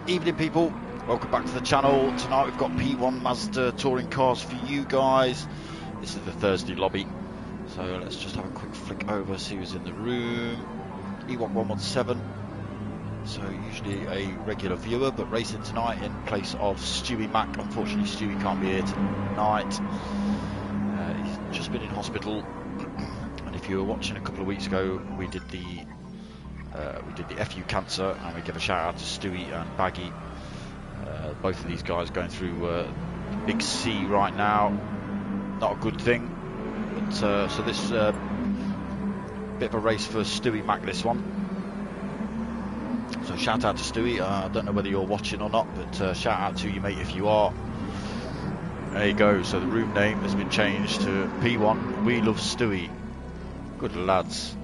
Evening people, welcome back to the channel. Tonight we've got P1 Mazda touring cars for you guys. This is the Thursday lobby, so let's just have a quick flick over, see who's in the room. Ewok 117, so usually a regular viewer, but racing tonight in place of Stewie Mac. Unfortunately Stewie can't be here tonight. He's just been in hospital, and if you were watching a couple of weeks ago, we did the FU cancer, and we give a shout out to Stewie and Baggy. Both of these guys going through big C right now. Not a good thing. But, so this bit of a race for Stewie Mac, this one. So shout out to Stewie. I don't know whether you're watching or not, but shout out to you, mate, if you are. There you go. So the room name has been changed to P1 We Love Stewie. Good lads.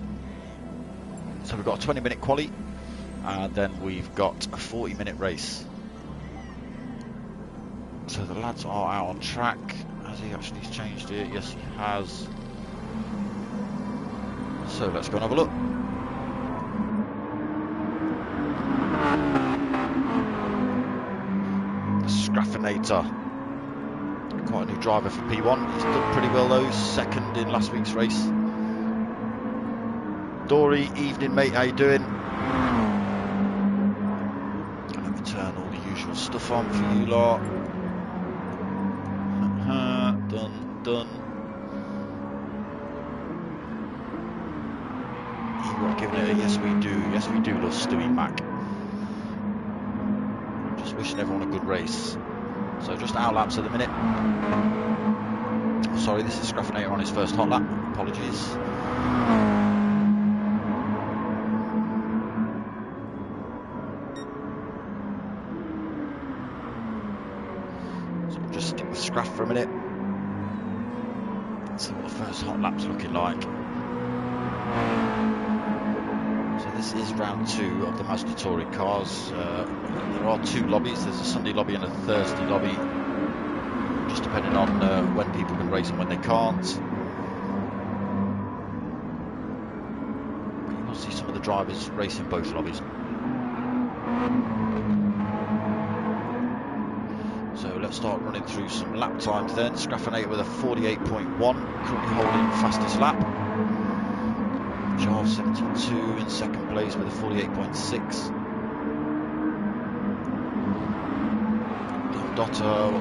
So we've got a 20-minute quali, and then we've got a 40-minute race. So the lads are out on track. Has he actually changed it? Yes, he has. So let's go and have a look. The Scraffinator. Quite a new driver for P1. He's done pretty well though. Second in last week's race. Dory, evening mate, how you doing? Let me turn all the usual stuff on for you lot. Done. You are giving it a yes we do. Yes we do love Stewie Mac. Just wishing everyone a good race. So just out laps at the minute. Sorry, this is Scraffinator on his first hot lap. Apologies. Scraff for a minute. Let's see what the first hot lap's looking like. So this is round 2 of the Mazda touring cars. There are 2 lobbies. There's a Sunday lobby and a Thursday lobby, just depending on when people can race and when they can't. But you will see some of the drivers racing both lobbies. So let's start running through some lap times then. Scraffinator with a 48.1, currently holding fastest lap. Jarve 72 in second place with a 48.6. Dotter,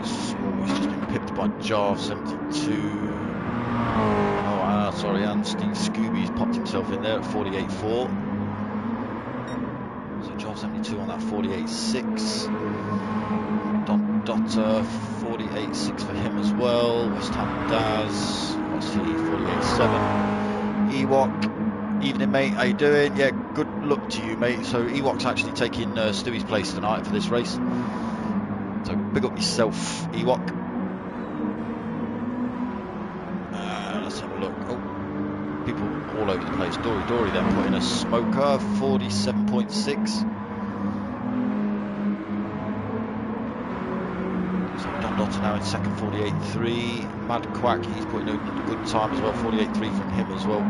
he's just been pipped by Jarve 72. Oh, sorry, and Steve Scooby's popped himself in there at 48.4. So Jarve 72 on that 48.6. Dotter 48.6 for him as well. West Ham Daz, what's he, 48.7. Ewok, evening mate, how you doing? Yeah, good luck to you mate. So Ewok's actually taking Stewie's place tonight for this race. So big up yourself, Ewok. Let's have a look. Oh, people all over the place. Dory then put in a smoker, 47.6. Dotter now in second, 48.3. Mad Quack, he's putting in a good time as well, 48.3 from him as well.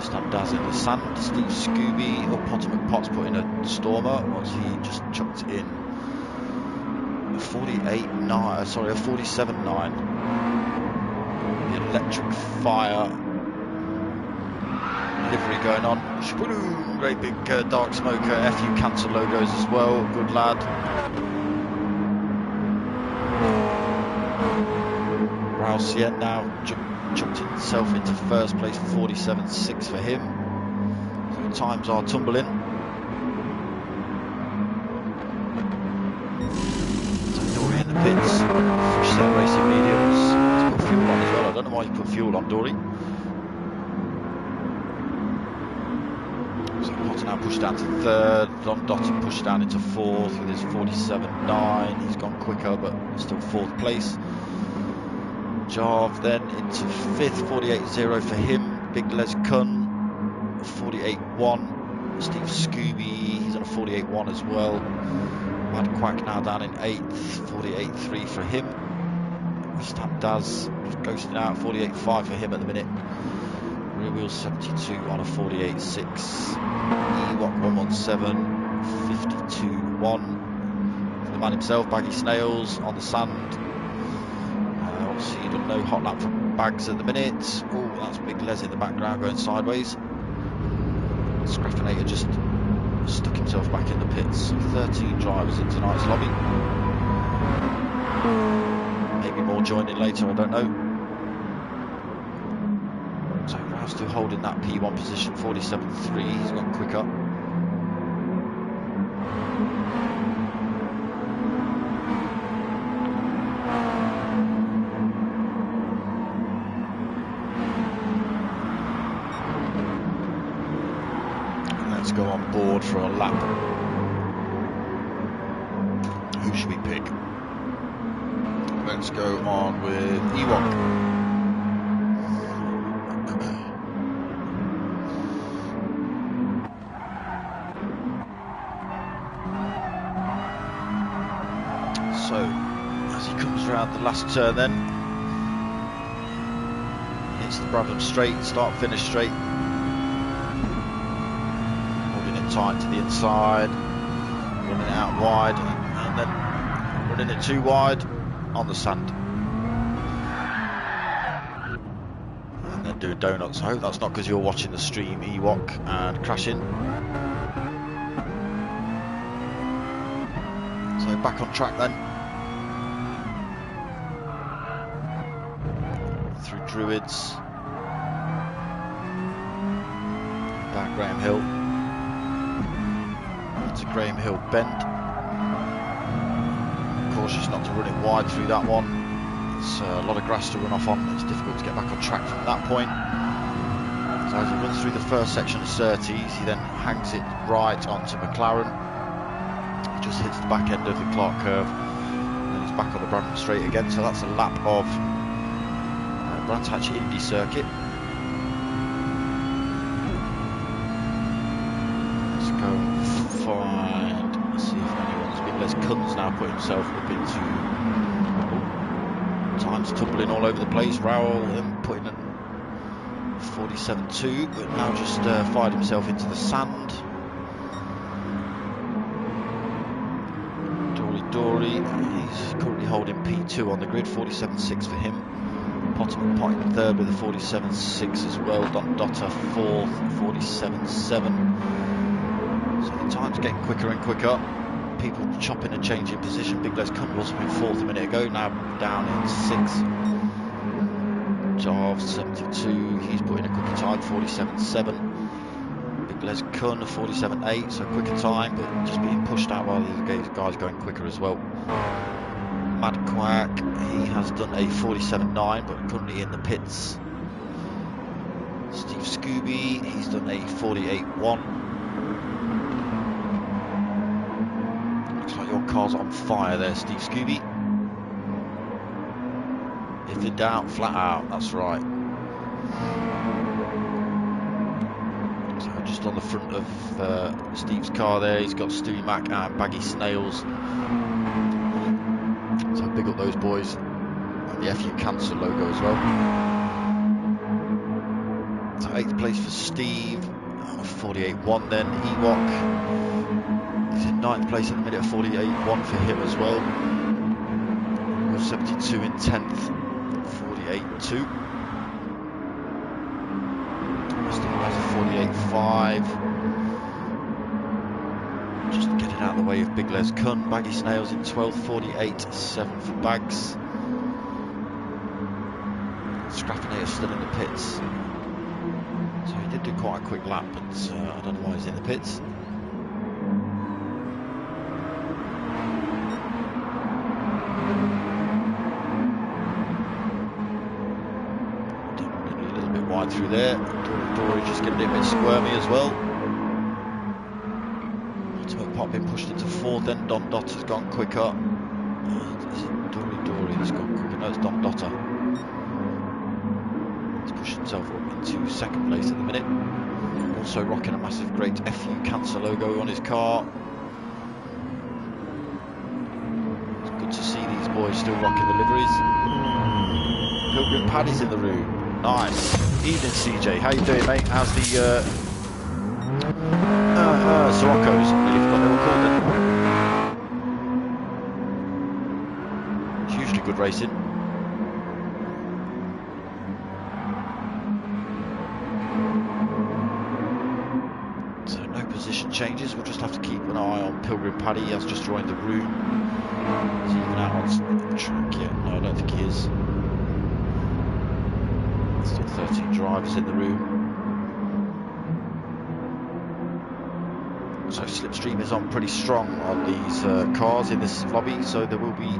Stan Daz in the sand. Steve Scooby, Potter McPot's putting a stormer. What's he just chucked in? A 48.9, sorry, a 47.9. The Electric Fire livery going on. Shaboom, great big darksmoka, FU cancer logos as well. Good lad. Rausien now jumped himself into first place for 47.6 for him. So times are tumbling. So Dory in the pits. Fresh set racing mediums. He's put fuel on as well. I don't know why he put fuel on, Dory. So Potter now pushed down to third. Don Dotter pushed down into fourth with his 47.9. He's gone quicker, but still fourth place. Jarve then into 5th, 48.0 for him. Big Les Kun, 48.1. Steve Scooby, he's on a 48.1 as well. Mad Quack now down in 8th, 48.3 for him. West Ham Daz just ghosting out, 48.5 for him at the minute. Rear Wheel 72 on a 48.6. Ewok 117, 52.1 1 for the man himself, Baggy Snails on the sand. Obviously you don't know hot lap from Bags at the minute. Oh, that's Big Les in the background going sideways. Scraffinator just stuck himself back in the pits. 13 drivers in tonight's lobby. Maybe more join in later, I don't know. So Ralph's still holding that P1 position, 47.3. He's gone quicker. Let's go on board for a lap. Who should we pick? Let's go on with Ewok. So, as he comes around the last turn then, hits the Brabham straight, start finish straight. Holding it tight to the inside, running it out wide, and then running it too wide on the sand. And then doing donuts. I hope that's not because you're watching the stream, Ewok, and crashing. So back on track then. Through Druids. Down Graham Hill. To Graham Hill Bend. Cautious not to run it wide through that one. It's a lot of grass to run off on. It's difficult to get back on track from that point. So as he runs through the first section of Surtees, he then hangs it right onto McLaren. He just hits the back end of the Clark curve, and then he's back on the Brabham straight again. So that's a lap of Brands Hatch Indy circuit. Let's go find, see if anyone's been. Les Kun's now put himself up into times tumbling all over the place. Raoul putting in 47.2, but now just fired himself into the sand. Dory, he's currently holding P2 on the grid, 47.6 for him. Potterman potting third with a 47.6 as well. Don Dotter fourth, 47.7. So the time's getting quicker and quicker. People chopping and changing position. Big Les Kun was up in fourth a minute ago, now down in sixth. Jarv 72, he's putting a quicker time, 47.7. Big Les Kun 47.8, so quicker time, but just being pushed out by these guys going quicker as well. Mad Quack, he has done a 47.9, but currently in the pits. Steve Scooby, he's done a 48.1. Looks like your car's on fire there, Steve Scooby. If in doubt, flat out, that's right. So just on the front of Steve's car there, he's got Stewie Mac and Baggy Snails. So big up those boys. And the FU Cancer logo as well. So 8th place for Steve, 48.1 then. Ewok, he's in 9th place at the minute, 48.1 for him as well. 72 in 10th, 48.2. Steve has a 48.5. Just getting out of the way of Big Les Kun. Baggy Snails in 12th, 48.7 for Bags. Scraffinator still in the pits. So he did do quite a quick lap, but I don't know why he's in the pits. A little bit wide through there. Dory just getting a bit squirmy as well. Pop been pushed into fourth, then Don Dotter's gone quicker. Is it Dory that's gone quicker? No, it's Don Dotter. He's pushed himself up into second place at the minute. Also rocking a massive great FU Cancer logo on his car. It's good to see these boys still rocking the liveries. Pilgrim Paddy's in the room. Nice. Evening CJ, how you doing mate? How's the Sirocco's? Nearly forgot they were called it. good racing. So no position changes. We'll just have to keep an eye on Pilgrim Paddy. He has just joined the room. Is he even out on the track yet? No, I don't think he is. Still 13 drivers in the room. So slipstream is on pretty strong on these cars in this lobby, so there will be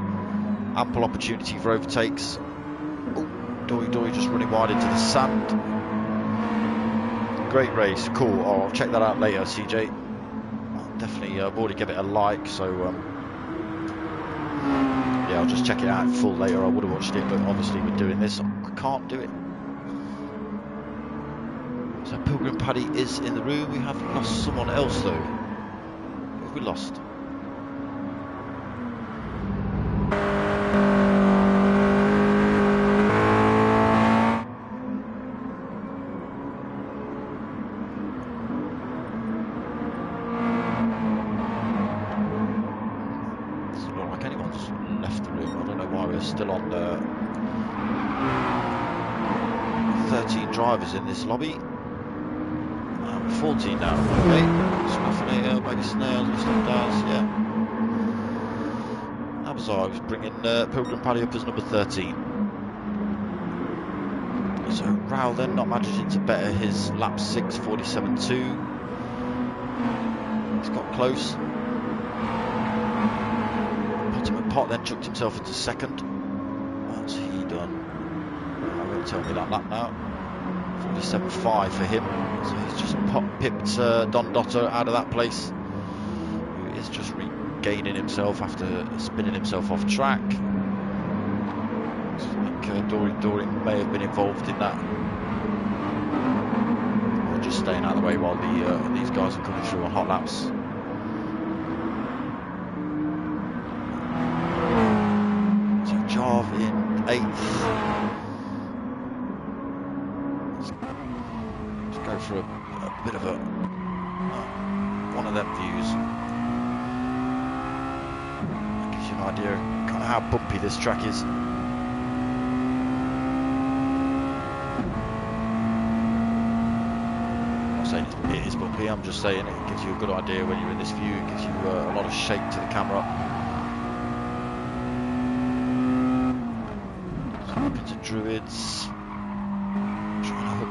ample opportunity for overtakes. Oh, Dory just running wide into the sand. Great race, cool. Oh, I'll check that out later, CJ. I'll definitely, I've already given it a like, so yeah, I'll just check it out in full later. I would have watched it, but obviously with doing this, I can't do it. So Pilgrim Paddy is in the room. We have lost someone else though. Who have we lost? Doesn't look like anyone's left the room. I don't know why we're still on 13 drivers in this lobby. 14 now, okay. Snuffing maybe snails and stuff does, yeah. How bizarre, I was bringing Pilgrim Paddy up as number 13. So Raul then not managing to better his lap 6, 47.2. He's got close. Ultimate Pot then chucked himself into second. What's he done? I won't tell me that lap now. 47.5 for him, so he's just pipped Don Dotto out of that place, who is just regaining himself after spinning himself off track. So I think Dory may have been involved in that, or just staying out of the way while these guys are coming through on hot laps. So Jarv in 8th. Go for a bit of a one of them views. That gives you an idea of kind of how bumpy this track is. I'm not saying it is bumpy, I'm just saying it gives you a good idea when you're in this view. It gives you a lot of shake to the camera. So up into Druids.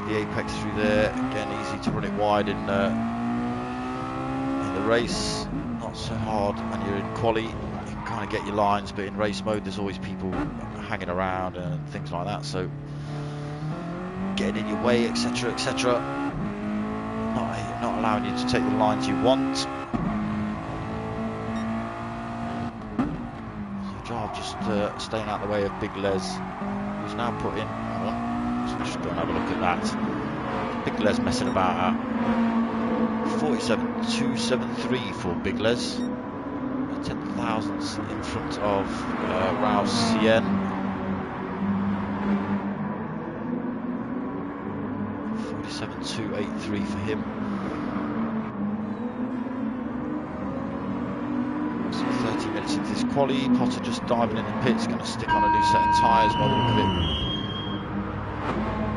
The apex through there, again easy to run it wide in the race, not so hard when you're in quali. You can kind of get your lines, but in race mode there's always people hanging around and things like that, so getting in your way, etc, etc, not allowing you to take the lines you want. So Jarv just staying out of the way of Big Les, who's now put in, hold on, just go and have a look at that. Big Les messing about at 47.273 for Big Les. 10 thousandths in front of Raul Cien. 47.283 for him. So 30 minutes into this quali. Potter just diving in the pits, going to stick on a new set of tyres by the look of it.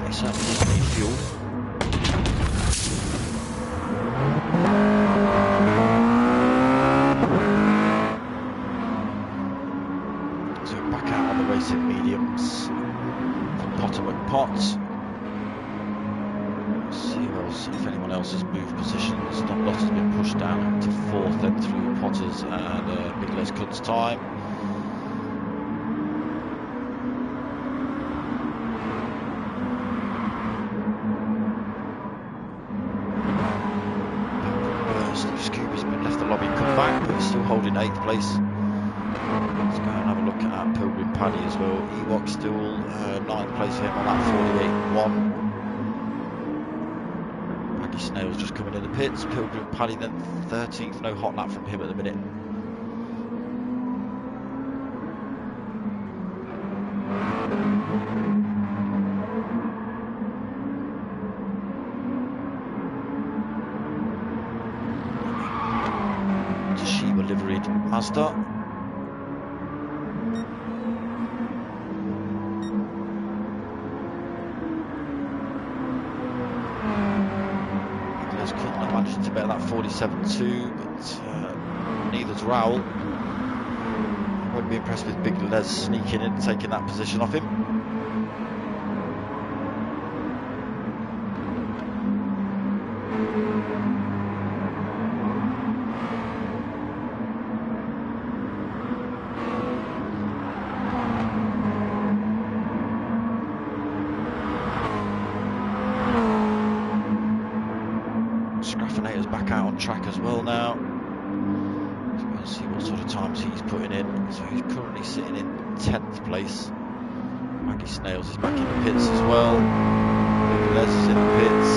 They certainly doesn't need fuel. So back out on the racing mediums from Potter McPot. See who else, if anyone else has moved positions. Don Lott has been pushed down to 4th, then through Potters and Big Les Kunt's time. Scooby's been left the lobby and come back, but he's still holding 8th place. Let's go and have a look at Pilgrim Paddy as well. Ewok still 9th place for him on that 48.1. Maggie Snail's just coming in the pits. Pilgrim Paddy then 13th, no hot lap from him at the minute. Liveried Mazda. 47.2, but neither's Raoul. Won't be impressed with Big Les sneaking in, taking that position off him. Back out on track as well now. So we'll see what sort of times he's putting in. So he's currently sitting in 10th place. Maggie Snails is back in the pits as well. Big Les is in the pits.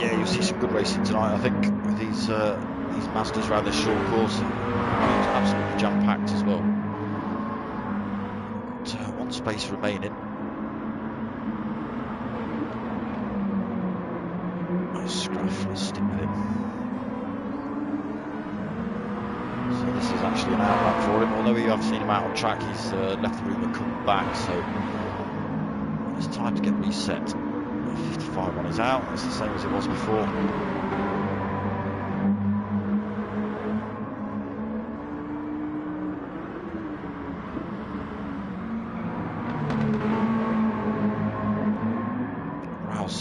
Yeah, you'll see some good racing tonight, I think, with these Mazdas around this short course. It's absolutely jam-packed as well. One space remaining. Scruff, let's stick with him. So this is actually an outlap for him. Although you have seen him out on track, he's left the room and come back, so it's time to get reset. 55 on his out, that's the same as it was before.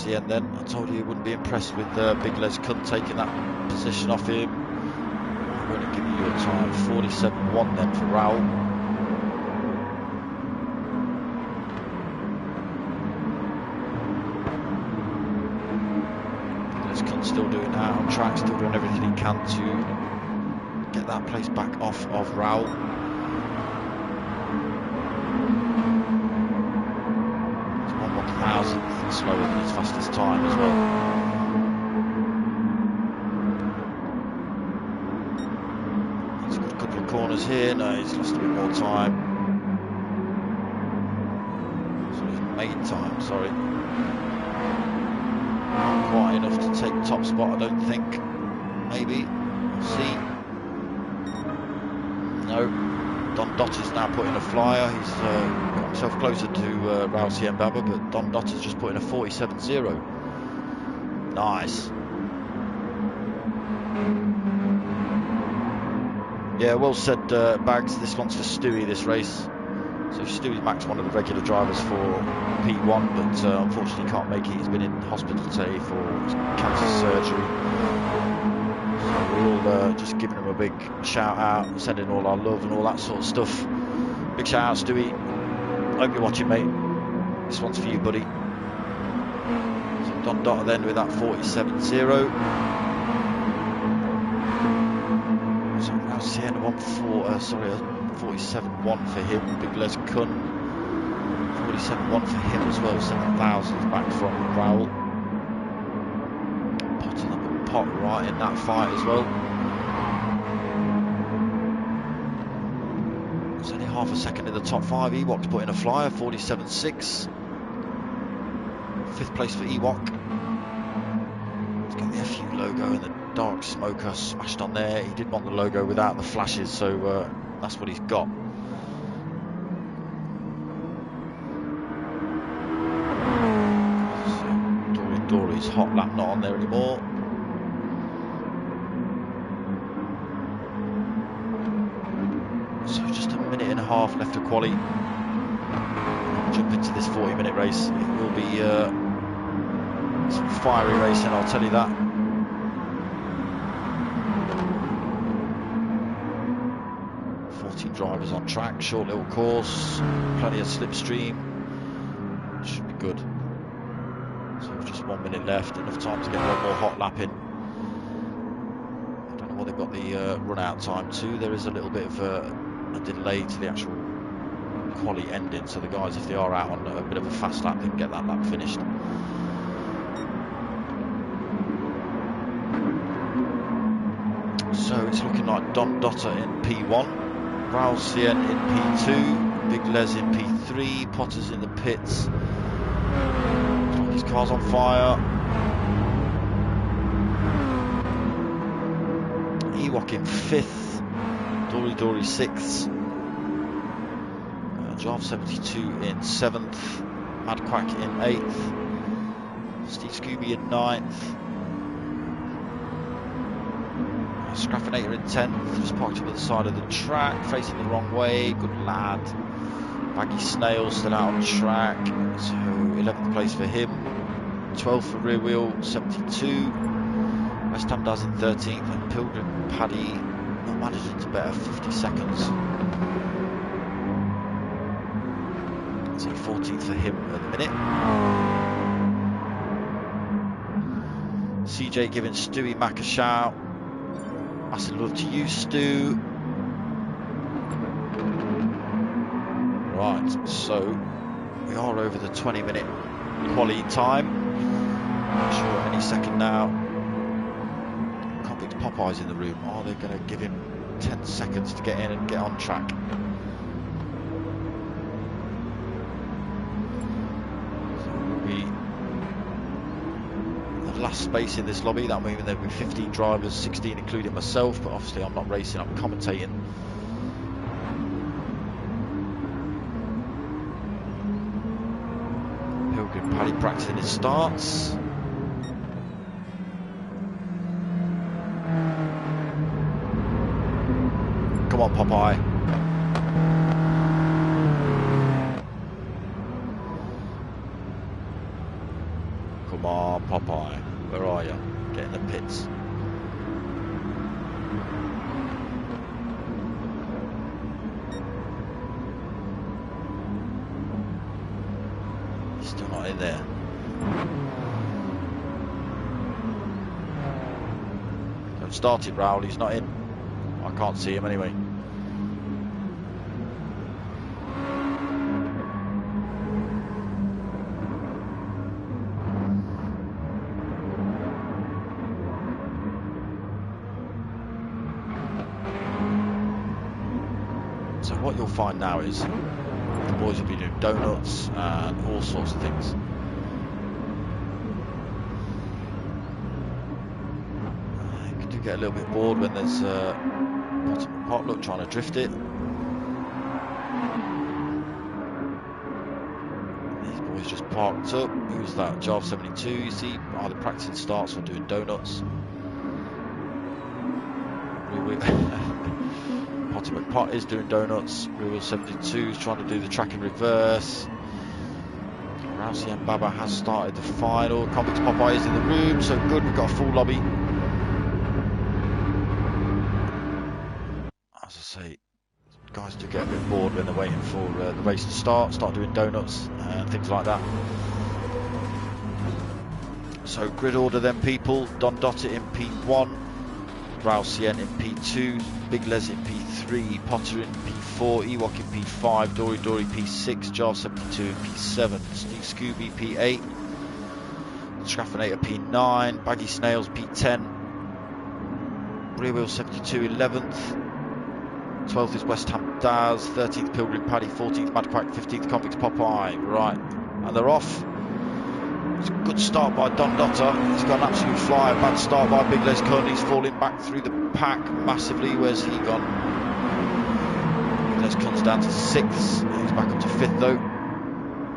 And then I told you he wouldn't be impressed with Big Les Kunt taking that position off him. I'm going to give you a time 47.1 then for Raoul. Les Kunt still doing that on track, still doing everything he can to get that place back off of Raoul. Slower than his fastest time as well. He's got a couple of corners here. No, he's lost a bit more time. So he's made time, sorry. Not quite enough to take top spot, I don't think. Maybe. We'll see. No. Don Dotter's now putting a flyer. He's got himself closer to Raoul Siembaba, but Don Dotter's just putting a 47.0. Nice. Yeah, well said, Bags. This one's for Stewie, this race. So Stewie Mac's one of the regular drivers for P1, but unfortunately he can't make it. He's been in hospital today for cancer surgery. We're all just giving him a big shout out, sending all our love and all that sort of stuff. Big shout out, Stewie. Hope you're watching, mate. This one's for you, buddy. So Don Dotter then with that 47.0. So now Sienna 47.1 for him. Big Les Kunt 47.1 for him as well. 7,000 back from Raoul. Pot right in that fight as well. It's only half a second in the top 5. Ewok's put in a flyer, 47.6. 5th place for Ewok. Let's get the FU logo and the darksmoka smashed on there. He did want the logo without the flashes, so that's what he's got. So Dory's hot lap not on there anymore. So just a minute and a half left to quali. Jump into this 40-minute race. It will be some fiery racing, I'll tell you that. Drivers on track, short little course, plenty of slipstream. Should be good. So just 1 minute left, enough time to get one more hot lap in. I don't know what they've got the run out time to. There is a little bit of a delay to the actual quali ending, so the guys, if they are out on a bit of a fast lap, they can get that lap finished. So it's looking like Don Dotter in P1, Raoul Sien in P2, Big Les in P3, Potter's in the pits. Looks like his car's on fire. Ewok in 5th, Dory 6th, Jarv 72 in 7th, Mad Quack in 8th. Steve Scooby in 9th. Scraffinator in 10th, just parked up at the side of the track, facing the wrong way, good lad. Baggy Snail still out on track, so 11th place for him. 12th for Rear Wheel, 72. West Ham Daz in 13th, and Pilgrim Paddy not managing to better 50 seconds. So 14th for him at the minute. CJ giving Stewie Mac a shout. Massive love to you, Stu. Right, so we are over the 20-minute quali time. I'm sure any second now. Convict Popeye's in the room. Are they going to give him 10 seconds to get in and get on track? So we last space in this lobby. That means there'll be 15 drivers, 16 including myself, but obviously I'm not racing, I'm commentating. Pilgrim Paddy practicing his starts. Come on, Popeye. Come on, Popeye. Where are you? Get in the pits. He's still not in there. Don't start it, Raoul. He's not in. I can't see him anyway. So what you'll find now is the boys will be doing donuts and all sorts of things. You do get a little bit bored when there's bottom of pot, look, trying to drift it. These boys just parked up. Who's that? Jarv 72, you see, either practicing starts or doing donuts. Potty McPot is doing donuts. Rear Wheel 72 is trying to do the track in reverse. Rousey and Baba has started the final. Convicts Popeye is in the room, so good, we've got a full lobby. As I say, guys do get a bit bored when they're waiting for the race to start doing donuts and things like that. So grid order then, people. Don Dotter in P1, Rausien in P2, Big Les in P3, Potter in P4, Ewok in P5, Dory P6, Jar 72 in P7, Steve Scooby P8, Scraffinator P9, Baggy Snails P10, Rear Wheel 72 11th, 12th is West Ham Daz, 13th Pilgrim Paddy, 14th Mad Quack, 15th Convicts Popeye. Right, and they're off. It's a good start by Don Dotter. He's got an absolute flyer. Bad start by Big Les Cunn. He's falling back through the pack massively. Where's he gone? Big Les Cunn's down to 6th. He's back up to 5th though.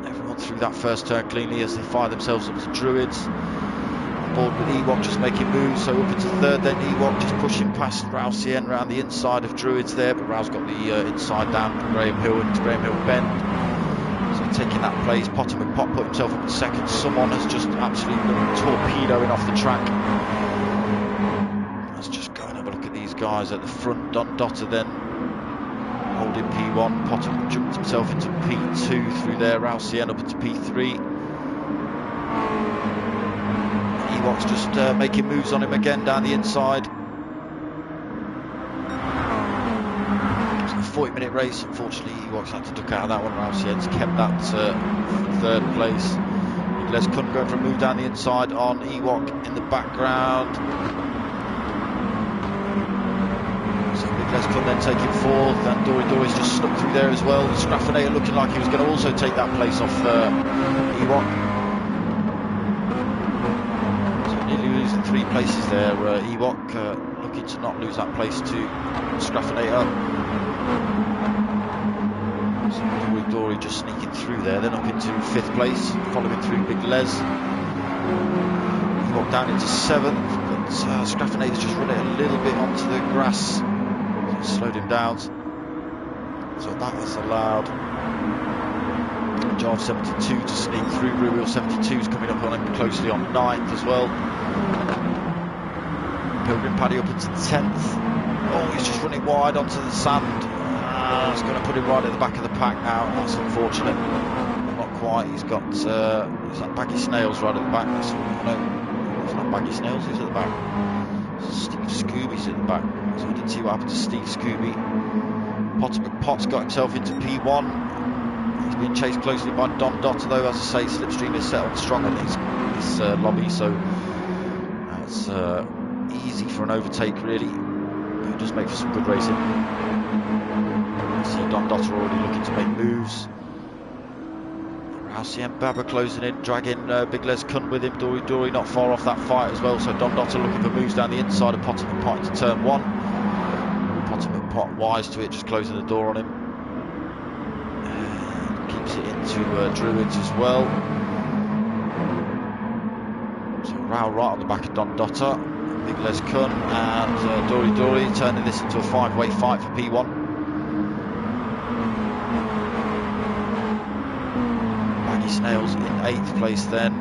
Everyone through that first turn cleanly as they fire themselves up to Druids. On board with Ewok just making moves. So up into 3rd then. Ewok just pushing past Rausien around the inside of Druids there. But Rao's got the inside down from Graham Hill and Graham Hill Bend. Taking that place, Potter McPot put himself up in 2nd. Someone has just absolutely torpedoing off the track. Let's just go and have a look at these guys at the front. Don Dotter then holding P1. Potter jumped himself into P2 through there. Rausien up into P3. Ewok's just making moves on him again down the inside. 40-minute race. Unfortunately, Ewok's had to duck out of that one. Rausien's kept that 3rd place. Big Les couldn't go for a move down the inside on Ewok in the background. So Big Les couldn't then take him 4th, and Dory's just snuck through there as well. Scraffinator looking like he was going to also take that place off Ewok. So nearly losing 3 places there. Ewok looking to not lose that place to Scraffinator. So Dory just sneaking through there, then up into 5th place, following through Big Les. He walked down into 7th, but Scraffinator's just run it a little bit onto the grass, so it slowed him down. So that has allowed Jarve 72 to sneak through. Rear Wheel 72 is coming up on him closely on 9th as well. Pilgrim Paddy up into 10th. Oh, he's just running wide onto the sand. It's going to put him right at the back of the pack now. That's unfortunate. Not quite. He's got is that Baggy Snails right at the back. No, it's not Baggy Snails. He's at the back. Steve Scooby's at the back. So I didn't see what happened to Steve Scooby. Potter McPot's got himself into P1. He's being chased closely by Don Dotter, though. As I say, Slipstream is settled strong in this lobby, so that's easy for an overtake, really. But it does make for some good racing. See Don Dotter already looking to make moves. Ralcien Baba closing in, dragging Big Les Cunt with him. Dory not far off that fight as well, so Don Dotter looking for moves down the inside of Potter McPot into turn 1. Potter McPot wise to it, just closing the door on him. And keeps it into Druids as well. So Rao right on the back of Don Dotter, Big Les Cunt and Dory turning this into a 5-way fight for P1. Snails in 8th place then.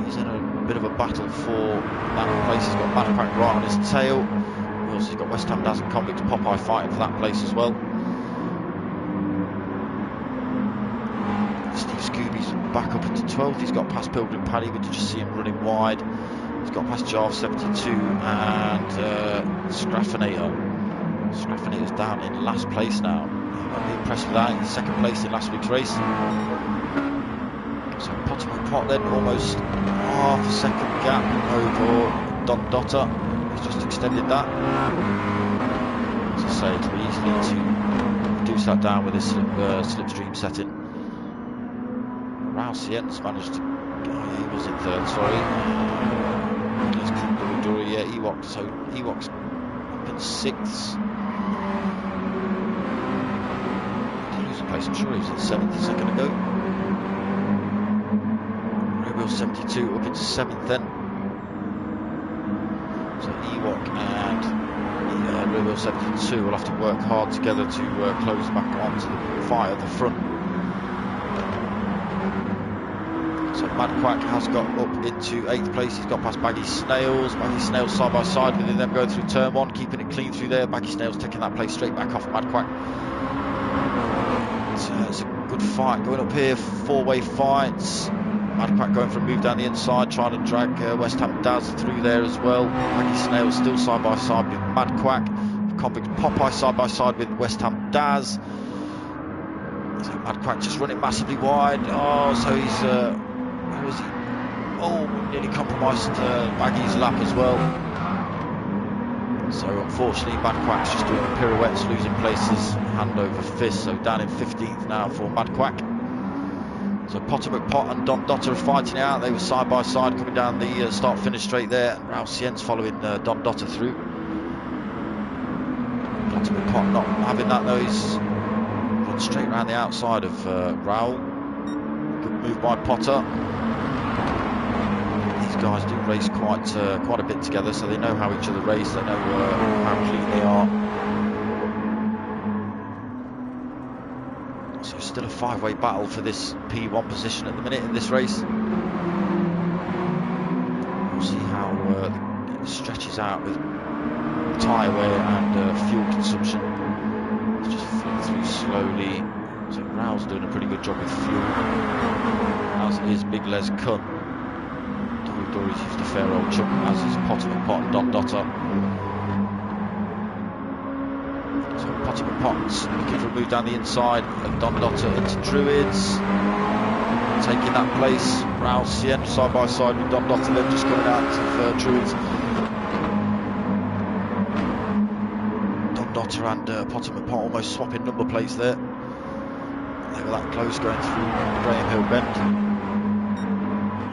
He's in a bit of a battle for that place. He's got Madquack right on his tail. He also got West Ham Daz and Convict Popeye fighting for that place as well. Steve Scooby's back up into 12th. He's got past Pilgrim Paddy. We did just see him running wide. He's got past Jarve 72 and Scraffinator. Scraffinator's down in last place now. I might be impressed with that. In 2nd place in last week's race. So Potter McPot then almost half a second gap over Don Dotter. He's just extended that. As I say, it's really easy to reduce that down with this slipstream setting. Ralcien's managed to... Oh yeah, he was in 3rd, sorry. Let's Dory, yeah, Ewok. So Ewok's up in 6th. Did he lose a place? I'm sure he was in 7th a second ago. 72 up into 7th then. So Ewok and Rear Wheel 72 will have to work hard together to close back onto the fight at the front. So Madquack has got up into 8th place. He's got past Baggy Snails. Baggy Snails side by side with them going through turn 1, keeping it clean through there. Baggy Snails taking that place straight back off Madquack. It's a good fight going up here. 4-way fights. Madquack going for a move down the inside, trying to drag West Ham Daz through there as well. Baggy Snails still side by side with Madquack. Convict Popeye side by side with West Ham Daz. So Madquack just running massively wide. Oh, so he's where was he? Oh, nearly compromised Baggy's lap as well. So unfortunately, Madquack's just doing the pirouettes, losing places, hand over fist. So down in 15th now for Madquack. So Potter McPot and Don Dotter are fighting it out. They were side by side coming down the start-finish straight there. And Ralcien's following Don Dotter through. Potter McPot not having that though. He's run straight around the outside of Raul. Good move by Potter. These guys do race quite a bit together, so they know how each other race. They know how clean they are. So still a 5-way battle for this P1 position at the minute in this race. We'll see how it stretches out with tyre wear and fuel consumption. Let's just flip through slowly. So Raoul's doing a pretty good job with fuel, as is Big Les Cunt. Dory's used a fair old chunk, as is Potter McPot and Don Dotter. So Potter McPot's looking for a move down the inside of Don Dotter into Druids. Taking that place. Ralcien side by side with Don Dotter, then just coming out of Druids. Don Dotter and Potter McPot almost swapping number plates there. They were that close going through Graham Hill Bend.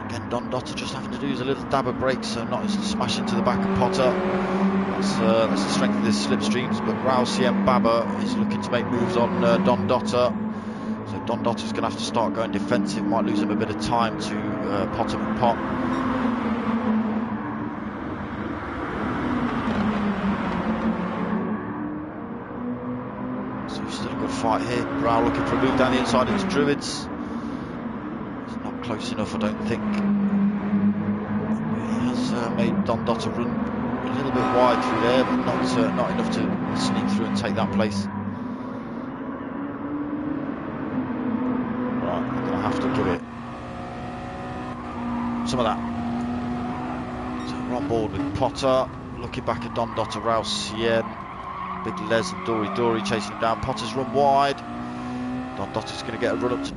Again, Don Dotter just having to do is a little dab of brakes, so not smash into the back of Potter. That's the strength of this slipstreams, but Ralcien Baba is looking to make moves on Don Dotter. Don Dotter's going to have to start going defensive. Might lose him a bit of time to Pot and Pot. So still a good fight here. Brow looking for a move down the inside into Druids. It's not close enough, I don't think. He has made Don Dotter run a little bit wide through there, but not enough to sneak through and take that place. Right, I'm going to have to give it some of that. So we're on board with Potter, looking back at Don Dotter, Ralsien, Big Les and Dory chasing him down. Potter's run wide. Don Dotter's going to get a run up to,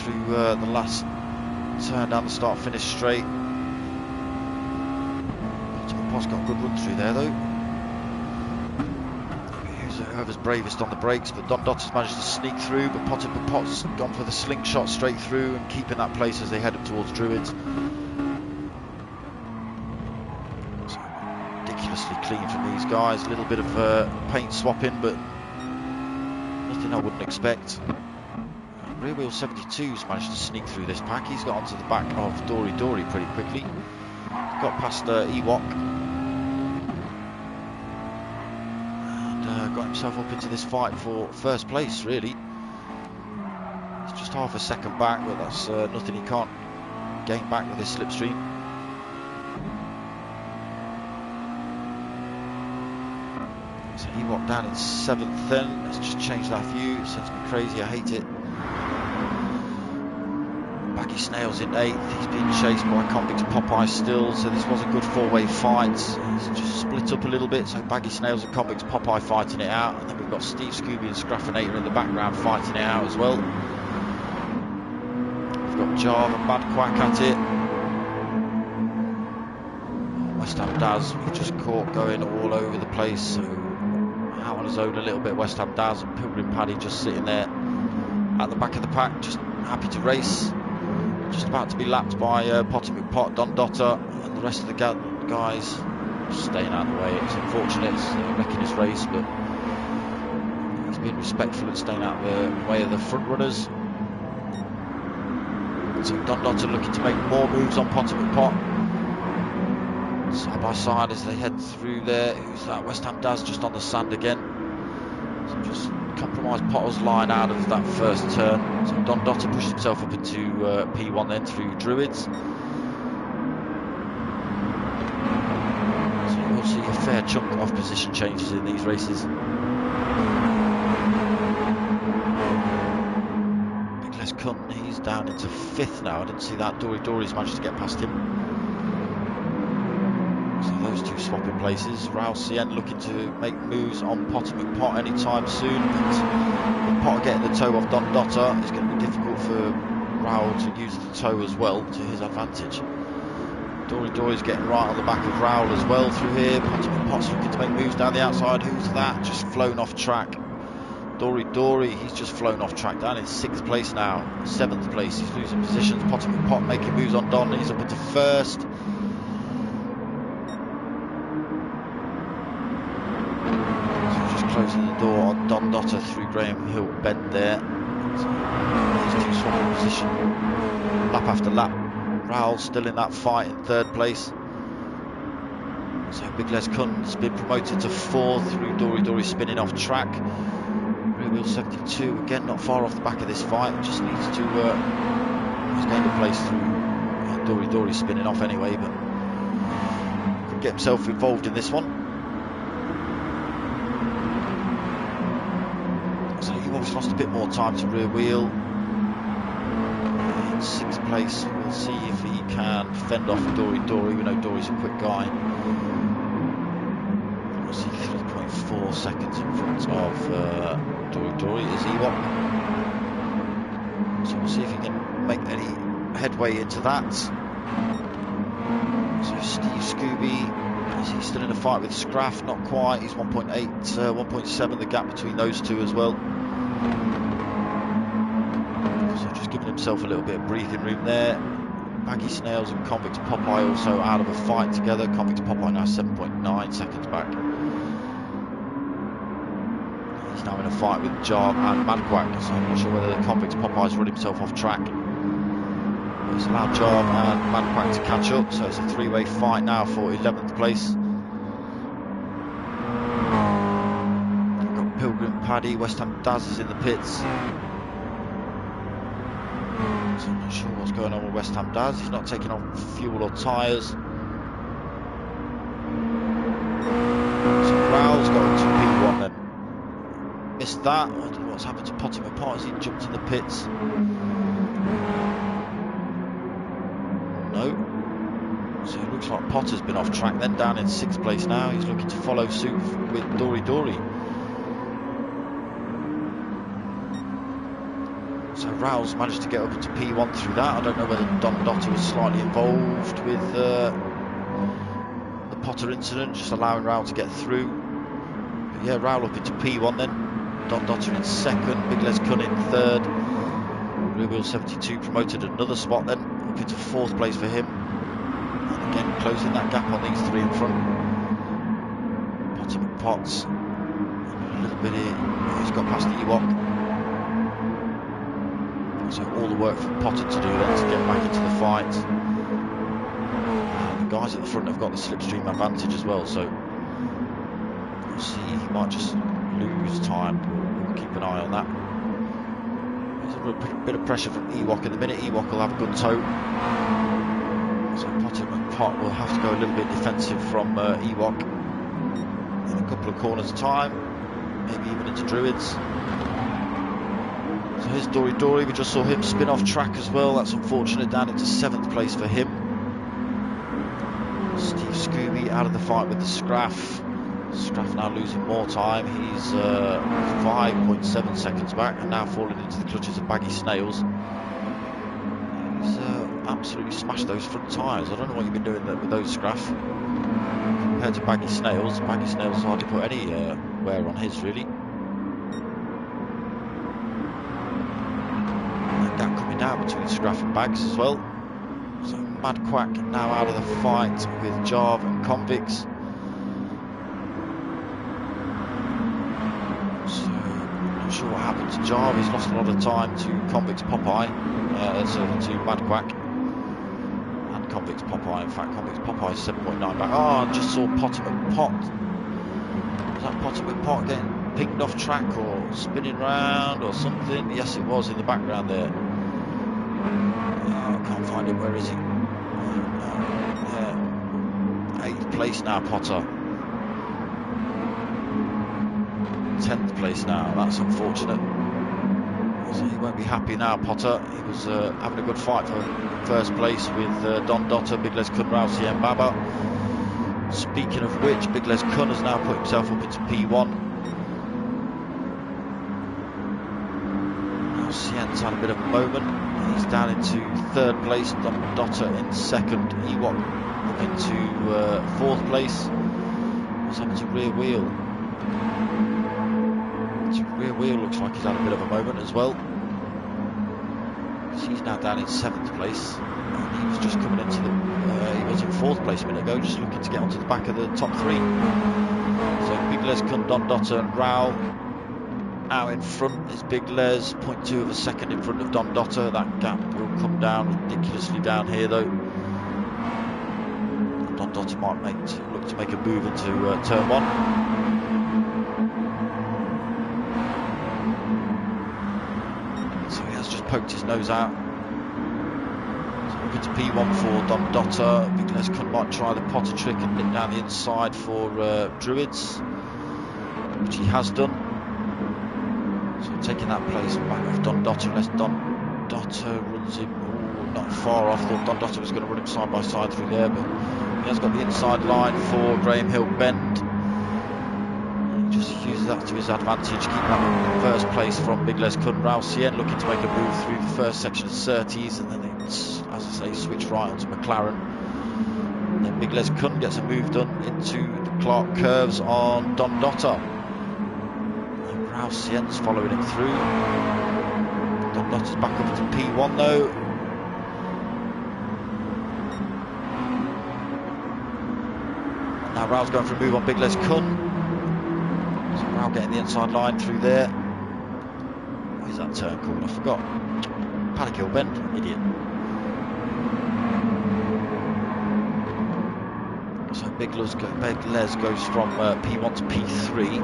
through the last turn down the start finish straight. Potter's got a good run through there though. Whoever's bravest on the brakes, but Don Dotter's managed to sneak through, but Potter's gone for the slingshot straight through and keeping that place as they head up towards Druids. So, ridiculously clean from these guys. A little bit of paint swapping, but nothing I wouldn't expect. Rear Wheel 72's managed to sneak through this pack. He's got onto the back of Dory pretty quickly. Got past Ewok. Got himself up into this fight for first place, really. He's just half a second back, but that's nothing he can't gain back with this slipstream. So he walked down in 7th then. Let's just change that view. It sends me crazy, I hate it. Baggy Snails in 8th. He's being chased by Convicts Popeye still, so this was a good four-way fight. It's just split up a little bit, so Baggy Snails and Convicts Popeye fighting it out, and then we've got Steve Scooby and Scraffinator in the background fighting it out as well. We've got Jar and Mad Quack at it. West Ham Daz, we've just caught going all over the place, so out on his own a little bit. West Ham Daz and Pilgrim Paddy just sitting there at the back of the pack, just happy to race. Just about to be lapped by Potter McPot, Don Dotter, and the rest of the guys staying out of the way. It's unfortunate, it's wrecking his race, but he's being respectful and staying out of the way of the front runners. So Don Dotter looking to make more moves on Potter McPot. Side by side as they head through there. Who's that? West Ham Daz just on the sand again. So just compromised Potter's line out of that first turn. So Don Dotter pushed himself up into P1 then through Druids. So we'll see a fair chunk of position changes in these races. Big Les Cunt, he's down into 5th now. I didn't see that. Dory's managed to get past him. So those two swapping places. Ralsien looking to make moves on Potter McPot anytime soon. But Potter getting the toe off Don Dotter is going to be difficult for Raoul to use the toe as well to his advantage. Dory's getting right on the back of Raoul as well through here. Potter McPot's looking to make moves down the outside. Who's that? Just flown off track. Dory, he's just flown off track, down in 6th place now. 7th place, he's losing positions. Potter McPot making moves on Don, he's up into 1st. Closing the door on Don Dotter through Graham Hill Bend there. So, these two swapping position lap after lap. Raoul still in that fight in 3rd place. So Big Les Cunn's been promoted to 4th through Dory spinning off track. Rear Wheel 72 again not far off the back of this fight. Just needs to he's gained a place through Dory spinning off anyway, but could get himself involved in this one. He's lost a bit more time to Rear Wheel. In 6th place, we'll see if he can fend off Dory. We know Dory's a quick guy. We'll see 3.4 seconds in front of Dory is Ewok. So we'll see if he can make any headway into that. So Steve Scooby, is he still in a fight with Scraff? Not quite. He's 1.8, 1.7 the gap between those two as well. So just giving himself a little bit of breathing room there. Baggy Snails and Convicts Popeye also out of a fight together. Convicts Popeye now 7.9 seconds back. He's now in a fight with Jarb and Madquack, so I'm not sure whether the convict's Popeye's run himself off track. But it's allowed Jarb and Madquack to catch up, so it's a three-way fight now for 11th place. We've got Pilgrim, Paddy, West Ham Daz is in the pits. So I'm not sure what's going on with West Ham Daz. He's not taking on fuel or tyres. So Raoul's got into P1 then. Missed that. I don't know what's happened to Pottinger Pot as he jumped in the pits. No. So it looks like Potter's been off track then, down in 6th place now. He's looking to follow suit with Dory Dory. So Raoul's managed to get up into P1 through that. I don't know whether Don Dotter was slightly involved with the Potter incident, just allowing Raoul to get through. But yeah, Raoul up into P1 then. Don Dotter in 2nd, Big Les Cunn in 3rd. Blue Wheel 72 promoted another spot then, up into 4th place for him. And again, closing that gap on these three in front. Potter McPotts, a little bit here. He's got past the Ewok. So all the work for Potter to do then to get back into the fight. And the guys at the front have got the slipstream advantage as well, so we'll see. He might just lose time. We'll keep an eye on that. There's a bit of pressure from Ewok at the minute. Ewok will have a good toe. So Potter McPot will have to go a little bit defensive from Ewok in a couple of corners time, maybe even into Druids. So here's Dory Dory, we just saw him spin off track as well. That's unfortunate, down into 7th place for him. Steve Scooby out of the fight with the Scraff. Scraff now losing more time. He's 5.7 seconds back and now falling into the clutches of Baggy Snails. He's absolutely smashed those front tyres. I don't know what you've been doing with those, Scraff. Compared to Baggy Snails hardly put any wear on his, really. Gap coming down between Scraff and Bags as well. So Madquack now out of the fight with Jarv and Convicts. So I'm not sure what happened to Jarv. He's lost a lot of time to Convicts Popeye, to Madquack and Convicts Popeye. In fact, Convicts Popeye is 7.9 back. Oh, I just saw Potter McPot. Was that Potter McPot getting pinged off track or spinning round or something? Yes, it was in the background there. I can't find him. Where is he? 8th place now, Potter. 10th place now. That's unfortunate. So he won't be happy now, Potter. He was having a good fight for 1st place with Don Dotter, Big Les Cunn, Rousey and Baba. Speaking of which, Big Les Cunn has now put himself up into P1. Sien's had a bit of a moment. He's down into 3rd place. Don Dotter in 2nd. Ewok up into 4th place. What's happened to Rear Wheel? Rear Wheel looks like he's had a bit of a moment as well. He's now down in 7th place. And he was just coming into the... he was in 4th place a minute ago, just looking to get onto the back of the top 3. So Big Les Cunn, Don Dotter and Raoul. Now in front is Big Les, 0.2 of a second in front of Don Dotter. That gap will come down ridiculously down here though. Don Dotter might look to make a move into turn 1. So he has just poked his nose out. So up into P1 for Don Dotter. Big Les might try the Potter trick and nip down the inside for Druids, which he has done. So taking that place back off Don Dotter, unless Don Dotter runs him not far off. Thought Don Dotter was going to run him side by side through there, but he has got the inside line for Graham Hill Bend. He just uses that to his advantage, keeping that 1st place from Big Les Cunn. Raoul Sien looking to make a move through the 1st section of Surtees, and then it's, as I say, switch right onto McLaren. And then Big Les Cunn gets a move done into the Clark curves on Don Dotter. Raoul Sien's following him through. Don Dotter's back up into P1 though. Now Raoul's going for a move on Big Les Cunn. So Now getting the inside line through there. What is that turn called? I forgot. Paddock Hill Bend, idiot. So Big Les goes from P1 to P3.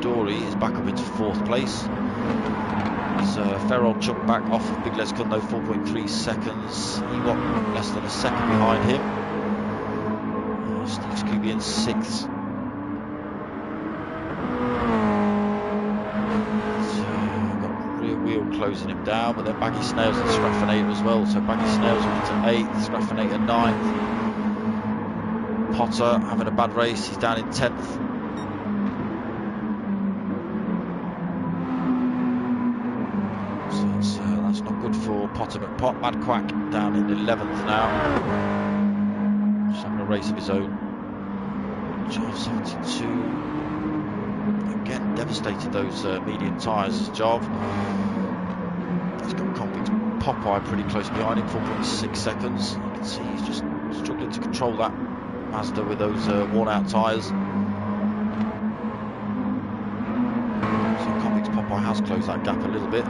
Dory is back up into 4th place. As Ferrol jumped back off of Big Les Cundo, 4.3 seconds. Ewok less than a second behind him. Steve Scooby in 6th. So got Rear Wheel closing him down, but then Baggy Snails and Scraffinator as well. So Baggy Snails up into 8th, Scraffinator 9th. Potter having a bad race, he's down in 10th. So that's not good for Potter McPot. Mad Quack down in 11th now. Just having a race of his own. Jarve 72. Again, devastated those medium tyres as Jarve. He's got Convict's Popeye pretty close behind him, 4.6 seconds. You can see he's just struggling to control that Mazda with those worn out tyres. So Convict's Popeye has closed that gap a little bit.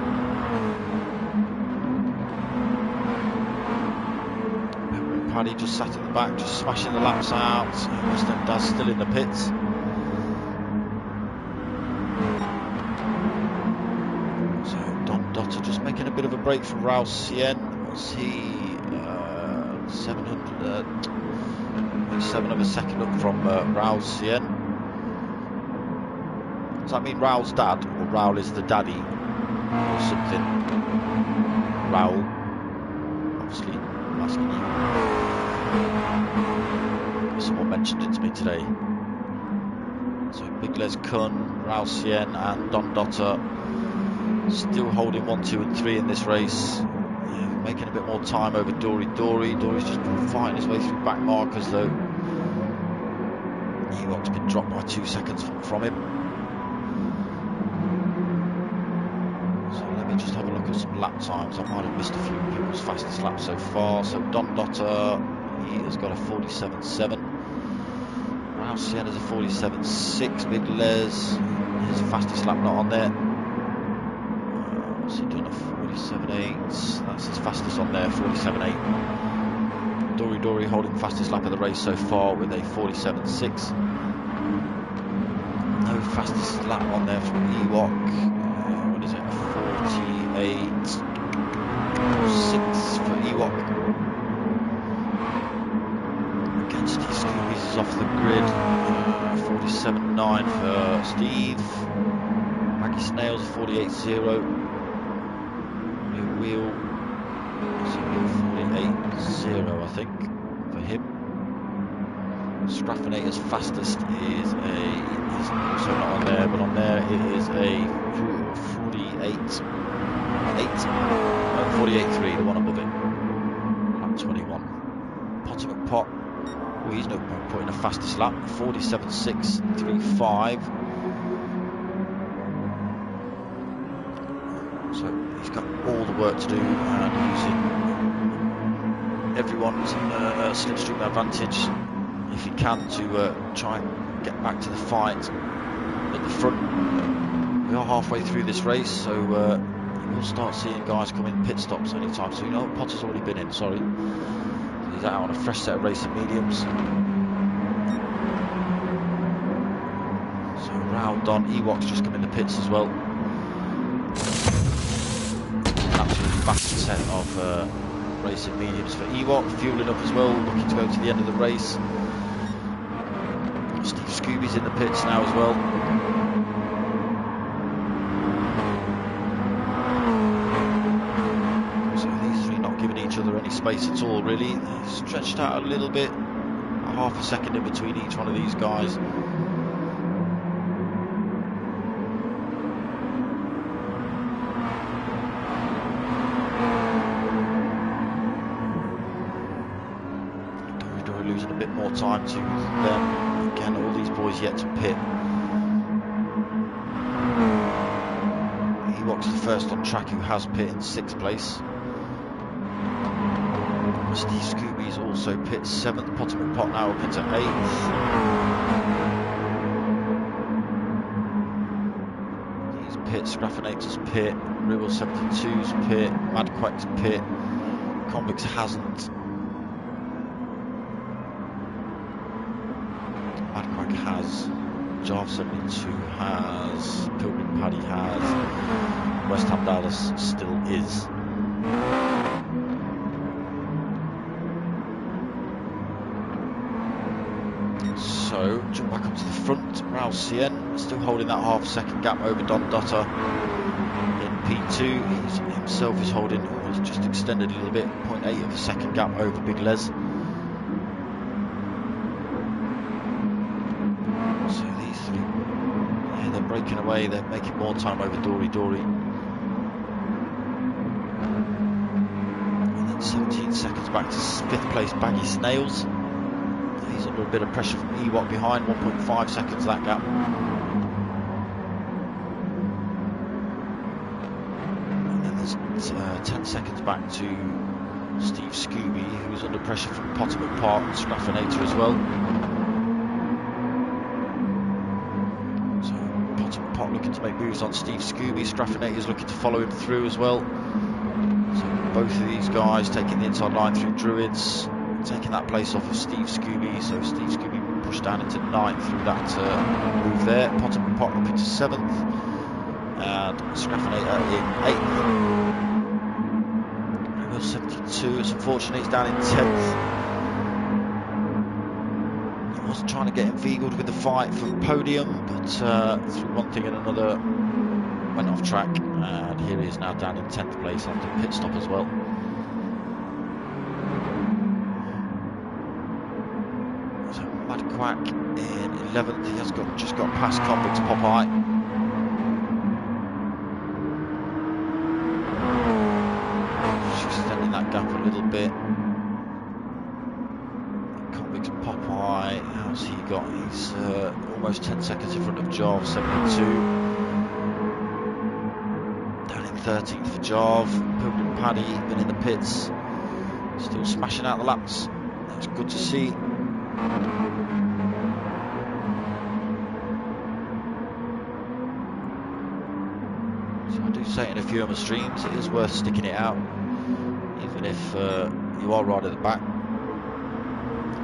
Paddy just sat at the back, just smashing the laps out. West End Daz still in the pits. So Don Dotter just making a bit of a break from Raul Cien. Was he 7 of a second up from Raul Cien? Does that mean Raul's dad, or Raul is the daddy, or something? Raul, obviously, I'm asking you. Someone mentioned it to me today. So Big Les Kun, Raul Cien and Don Dotter still holding 1, 2 and 3 in this race. Making a bit more time over Dory. Dory's just fighting his way through back markers though. Ewok's been dropped by 2 seconds from him. So let me just have a look at some lap times. I might have missed a few people's fastest laps so far. So Don Dotter, he has got a 47.7. Raul Cien has a 47.6. Big Les, his fastest lap not on there. What's he done? A 47.8. That's his fastest on there, 47.8. Dory holding fastest lap of the race so far with a 47.6. No fastest lap on there from Ewok. What is it? 48.6 for Ewok. Steve Scoobies is off the grid. 47.9 for Steve. Maggie Snails 48.0. New wheel 48.0 I think for him. Scraffinator's fastest is also not on there, but on there it is a 48.3, the one above it. Lap 21. Potter McPot. Oh, he's not putting a fastest lap, 47.635. So he's got all the work to do and using everyone's slipstream advantage if he can to try and get back to the fight at the front. We are halfway through this race, so we'll start seeing guys come in pit stops anytime soon. Oh, Potter's already been in, sorry. He's out on a fresh set of racing mediums. So Raul, Don, Ewok's just come in the pits as well. Absolutely fast set of racing mediums for Ewok, fueling up as well, looking to go to the end of the race. Steve Scooby's in the pits now as well. Each other any space at all really. They're stretched out a little bit, half a second in between each one of these guys. Dory losing a bit more time to them. Again, all these boys yet to pit. Ewok's the first on track who has pit in 6th place. Steve Scooby's also pit 7th, Potter McPot now up into 8th. pit, Scraffinator's pit, Rebel 72's pit, Madquack's pit, Convicts hasn't. Madquack has, Jarv 72 has, Pilgrim Paddy has, West Ham Dallas still is. So, jump back up to the front, Raul Cien still holding that half-second gap over Don Dotter in P2. He himself is holding, he's just extended a little bit, 0.8 of a second gap over Big Les. So these three, yeah, they're breaking away, they're making more time over Dory. And then 17 seconds back to 5th place Baggy Snails. He's under a bit of pressure from Ewok behind, 1.5 seconds that gap. And then there's 10 seconds back to Steve Scooby, who's under pressure from Potomac Park and Scraffinator as well. So Potomac Park looking to make moves on Steve Scooby, Scraffinator's looking to follow him through as well. So both of these guys taking the inside line through Druids, taking that place off of Steve Scooby, so Steve Scooby pushed down into 9th through that move there. Potomac Pot up into 7th, and Scraffinator in 8th. Rebel 72, it's unfortunate he's down in 10th. He was trying to get inveigled with the fight for the podium, but through one thing and another went off track, and here he is now down in 10th place after a pit stop as well. Madquack in 11th, he has just got past Convicts Popeye. Just extending that gap a little bit. Convicts Popeye, how's he got? He's almost 10 seconds in front of Jarv 72. Down in 13th for Jarv. Pilgrim Paddy been in the pits, still smashing out the laps. That's good to see. So I do say it in a few of my streams, it is worth sticking it out, even if you are right at the back,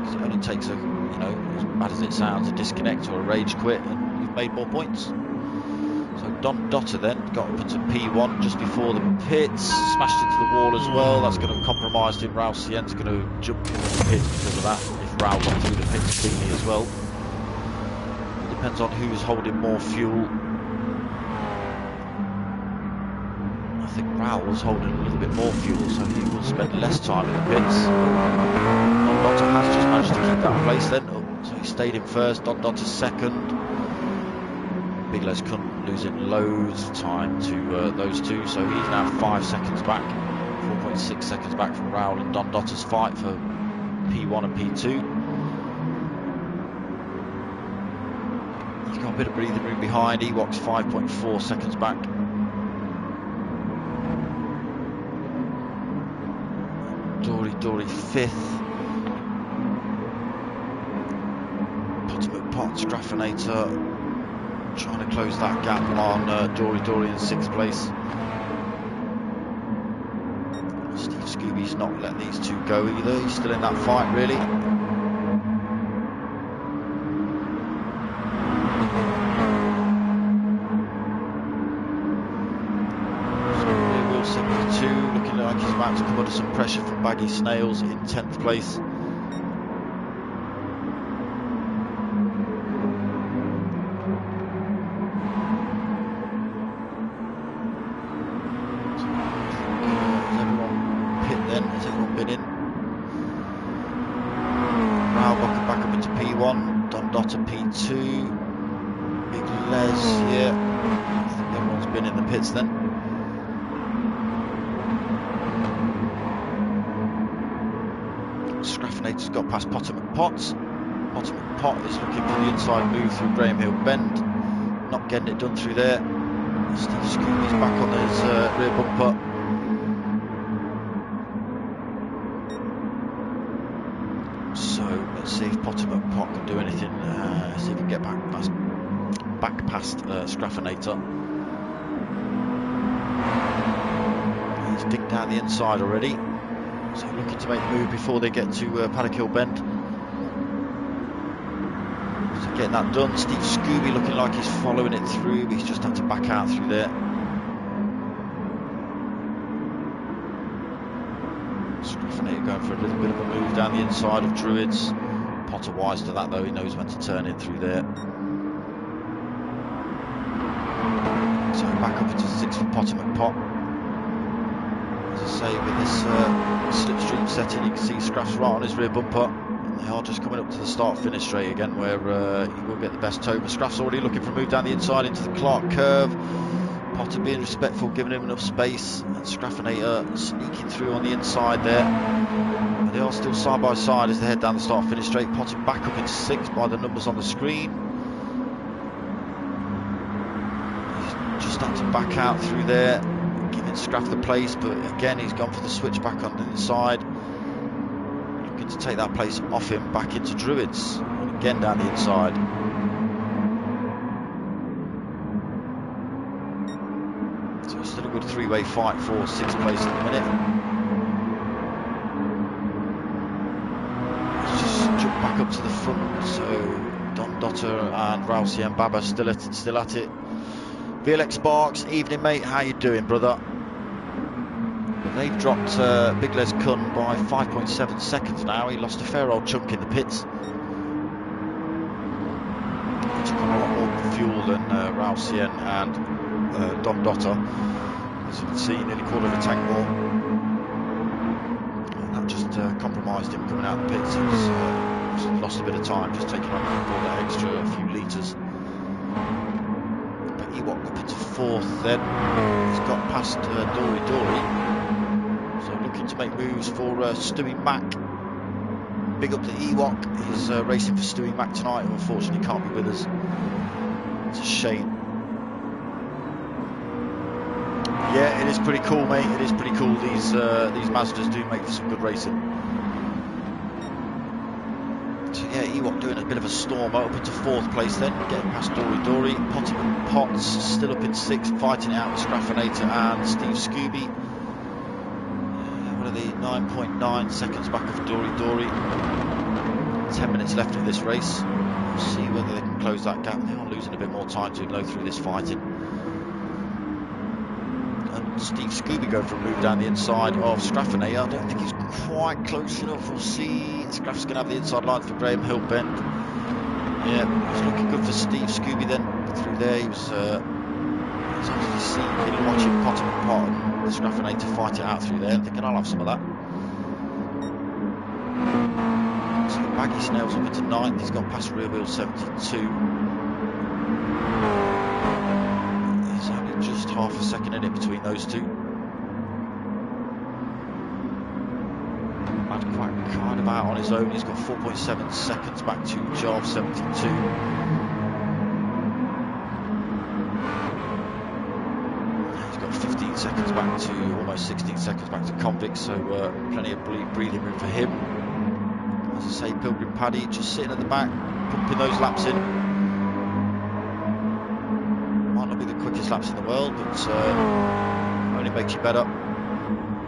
because it only takes a, you know, as bad as it sounds, a disconnect or a rage quit, and you've made more points. So Don Dotter then got up into P1 just before the pits, smashed into the wall as well. That's going to compromise him. Raul Cien's going to jump into the pits because of that, if Raul got through the pits cleanly as well. It depends on who's holding more fuel. I think Raul was holding a little bit more fuel, so he will spend less time in the pits. Don Dotter has just managed to keep that place then, so he stayed in first. Don Dotter's second. Big Les couldn't, losing loads of time to those two, so he's now 5 seconds back, 4.6 seconds back from Raul and Don Dotter's fight for P1 and P2. He's got a bit of breathing room behind. Ewok's 5.4 seconds back. Dory 5th. Potomac Pot, Scraffinator trying to close that gap on Dory in 6th place. Steve Scooby's not letting these two go either. He's still in that fight, really. Will 72 looking like he's about to come under some pressure from Baggy Snails in 10th place. To P2, Big Les, yeah, I think everyone's been in the pits then. Scraffinator's got past Potomac Pot. Potomac Pot is looking for the inside move through Graham Hill Bend, not getting it done through there. Steve Scooby's back on his rear bumper. So let's see if Potomac Pot can do anything, see if he can get back past Scraffinator. He's digged down the inside already. So looking to make the move before they get to Paddock Hill Bend. So getting that done. Steve Scooby looking like he's following it through, but he's just had to back out through there. Scraffinator going for a little bit of a move down the inside of Druids. Potter wise to that though, he knows when to turn in through there. So back up into 6 for Potter McPot. As I say, with this slipstream setting, you can see Scraff's right on his rear bumper. And they are just coming up to the start-finish straight again, where he will get the best toe. But Scraff's already looking for a move down the inside into the Clark curve. Potter being respectful, giving him enough space. And Scraffinator sneaking through on the inside there. But they are still side by side as they head down the start-finish straight. Potter back up into 6 by the numbers on the screen. He's just had to back out through there, giving Scraff the place, but again he's gone for the switch back on the inside, looking to take that place off him back into Druids, and again down the inside. So it's still a good 3-way fight for 6th place at the minute. Let's just jump back up to the front. So Don Dotter and Rousey and Baba still at it. VLX Sparks, evening mate, how you doing, brother? They've dropped Big Les Kun by 5.7 seconds now. He lost a fair old chunk in the pits. He took on a lot more fuel than Rousey and Don Dotter. As you can see, nearly quarter of a tank more. And that just compromised him coming out of the pits. He's lost a bit of time, just taking on all that extra few litres. Ewok up into 4th then. He's got past Dory. So looking to make moves for Stewie Mack. Big up to Ewok. He's racing for Stewie Mack tonight, who unfortunately can't be with us. It's a shame. Yeah, it is pretty cool, mate. It is pretty cool. These Mazdas do make for some good racing. So yeah, Ewok doing a bit of a storm up into 4th place then, getting past Dory. Potter Potts still up in 6th, fighting it out with Scraffinator and Steve Scooby. What are they, 9.9 seconds back of Dory. 10 minutes left of this race. We'll see whether they can close that gap. They are losing a bit more time to go through this fighting. And Steve Scooby going for a move down the inside of Scraffinator. I don't think he's quite close enough. We'll see. Scraff's going to have the inside line for Graham Hill Bend. Yeah, it's looking good for Steve Scooby then. Through there, he was obviously seen watching Potter and Pot and Scraffinator fight it out through there. I'm thinking I'll have some of that. So Baggy Snails up into 9th. He's got past rear wheel 72. There's only just half a second in it between those two. Kind of out on his own. He's got 4.7 seconds back to Jarv 72. He's got 15 seconds back to almost 16 seconds back to Convict, so plenty of breathing room for him. As I say, Pilgrim Paddy just sitting at the back, pumping those laps in. Might not be the quickest laps in the world, but only makes you better.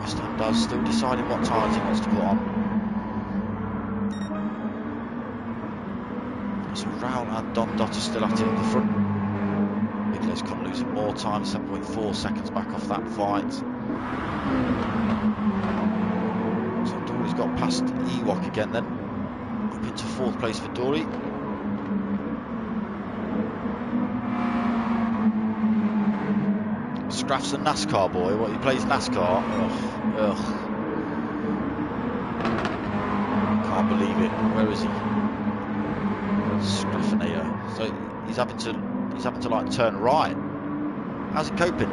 West Ham does, still deciding what tyres he wants to put on. So Raoul and Don Dotter still at it in the front. Big Les Kun losing more time, 7.4 seconds back off that fight. So Dory's got past Ewok again then. Up into 4th place for Dory. Scraff's a NASCAR boy. What, he plays NASCAR? Ugh. Can't believe it. Where is he? Scraffinator. So he's having to like turn right. How's he coping?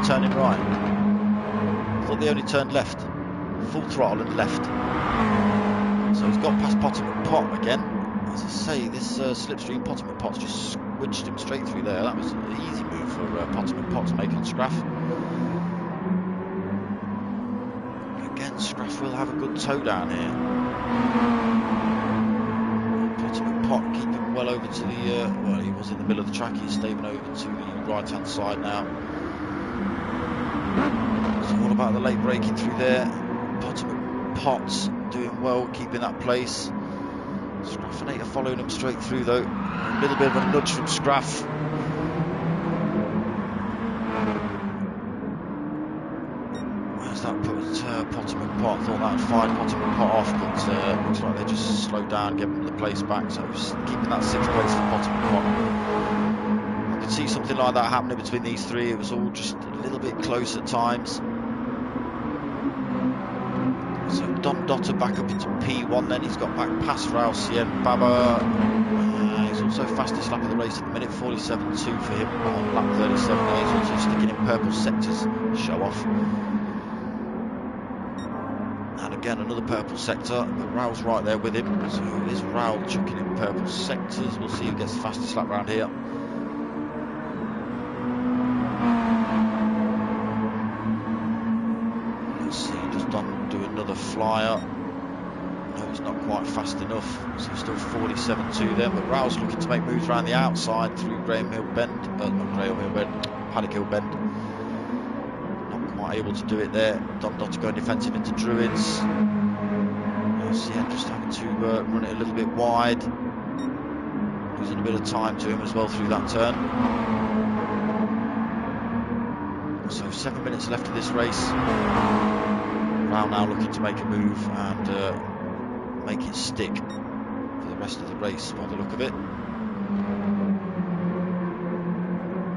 Turning right? I thought they only turned left. Full throttle and left. So he's got past Potter McPot again. As I say, this slipstream Potter McPot's just squidged him straight through there. That was an easy move for Potter McPot to make on Scraff. Again, Scraff will have a good toe down here. Pot keeping well over to the well, he was in the middle of the track. He's staving over to the right hand side now. It's all about the late braking through there. Potts doing well, keeping that place. Scraffinator following him straight through though. A little bit of a nudge from Scraff. Where's that put Potter McPot? Thought that had fired Potter McPot off, but looks like they just slowed down, giving the place back. So just keeping that 6th place for Potter McPot. I could see something like that happening between these three. It was all just a little bit close at times. So Don Dotter back up into P1 then. He's got back past Rausien Baba. He's also fastest lap of the race at the minute, 47.2 for him on lap 37. He's also sticking in purple sectors, show off. And again another purple sector, but Raul's right there with him. So is Raul chucking in purple sectors? We'll see who gets the fastest lap round here. Another flyer. No, he's not quite fast enough, so still 47.2 then, but Raul's looking to make moves around the outside through Graham Hill Bend, not Graham Hill Bend, Paddock Hill Bend. Not quite able to do it there. Don Dotter going defensive into Druids. Sien just having to run it a little bit wide. Losing a bit of time to him as well through that turn. So 7 minutes left of this race. Raul now looking to make a move and make it stick for the rest of the race by the look of it.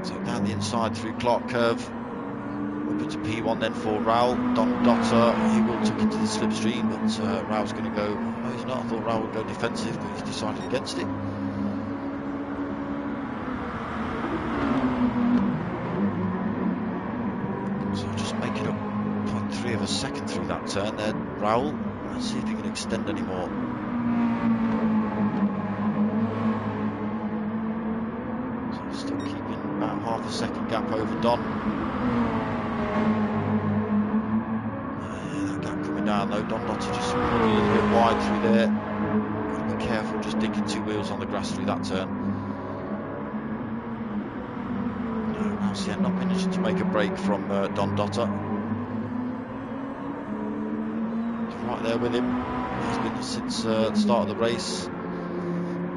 So down the inside through Clark Curve, up into P1 then for Raul. Don Dotter, he will tuck into the slipstream, but Raul's going to go, no he's not, I thought Raul would go defensive, but he's decided against it. So just making up 0.3 of a second through that turn there, Raul. Let's see if he can extend any more. So still keeping about half a second gap over Don. That gap coming down though. Don Dotter just running a little bit wide through there. Gotta be careful just dinking two wheels on the grass through that turn. Rausien not managing to make a break from Don Dotter. Right there with him. He's been since the start of the race.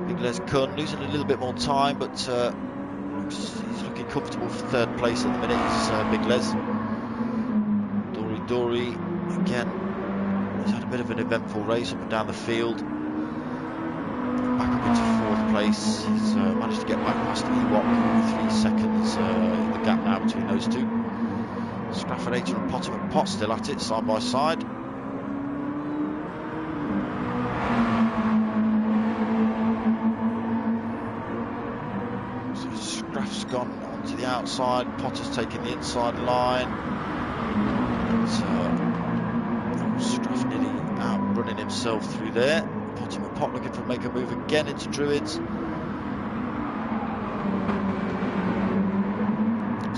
Big Les Kun losing a little bit more time, but he's looking comfortable for 3rd place at the minute. He's Big Les. Dory again. He's had a bit of an eventful race up and down the field. Back up into 4th place. He's managed to get back past Ewok. 3 seconds in the gap now between those two. Scraffinator and Potter McPot still at it, side by side. Scraff's gone onto the outside, Potter's taking the inside line. Scraff nearly outrunning himself through there. Potter McPot looking for make a move again into Druids.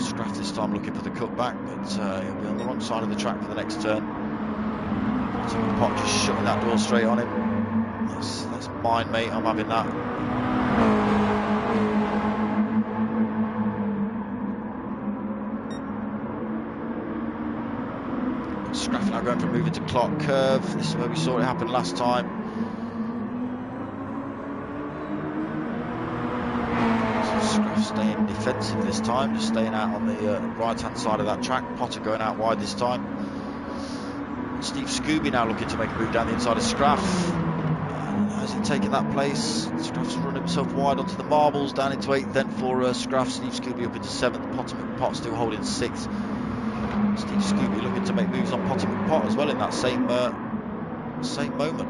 Scraff this time looking for the cutback, but he'll be on the wrong side of the track for the next turn. Potter McPot just shutting that door straight on him. That's mine, mate, I'm having that. Scraff now going for a move into Clark Curve. This is where we saw it happen last time. So Scraff staying defensive this time, just staying out on the right hand side of that track. Potter going out wide this time. Steve Scooby now looking to make a move down the inside of Scraff. Has he taken that place? Scraff's run himself wide onto the marbles, down into 8th then for Scraff. Steve Scooby up into 7th. Potter McPot still holding 6th. Steve Scooby looking to make moves on Potter McPot as well in that same moment.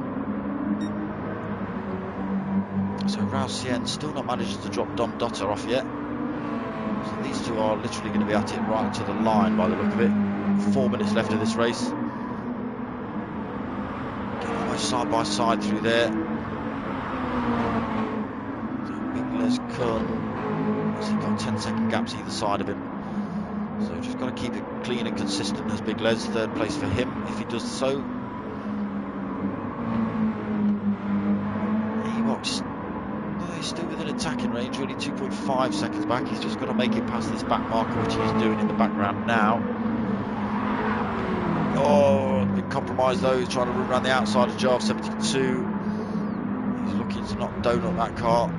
So Rausien still not managing to drop Don Dotter off yet. So these two are literally going to be at it right to the line by the look of it. 4 minutes left of this race. Getting almost side by side through there. So Big Les Kun. He's got 10-second gaps either side of him. So just got to keep it clean and consistent as Big Les. 3rd place for him if he does so. Ewok's he's still within attacking range, really 2.5 seconds back. He's just got to make it past this back marker, which he's doing in the background now. Oh, big compromise though. He's trying to run around the outside of Jarve 72. He's looking to not donut that car.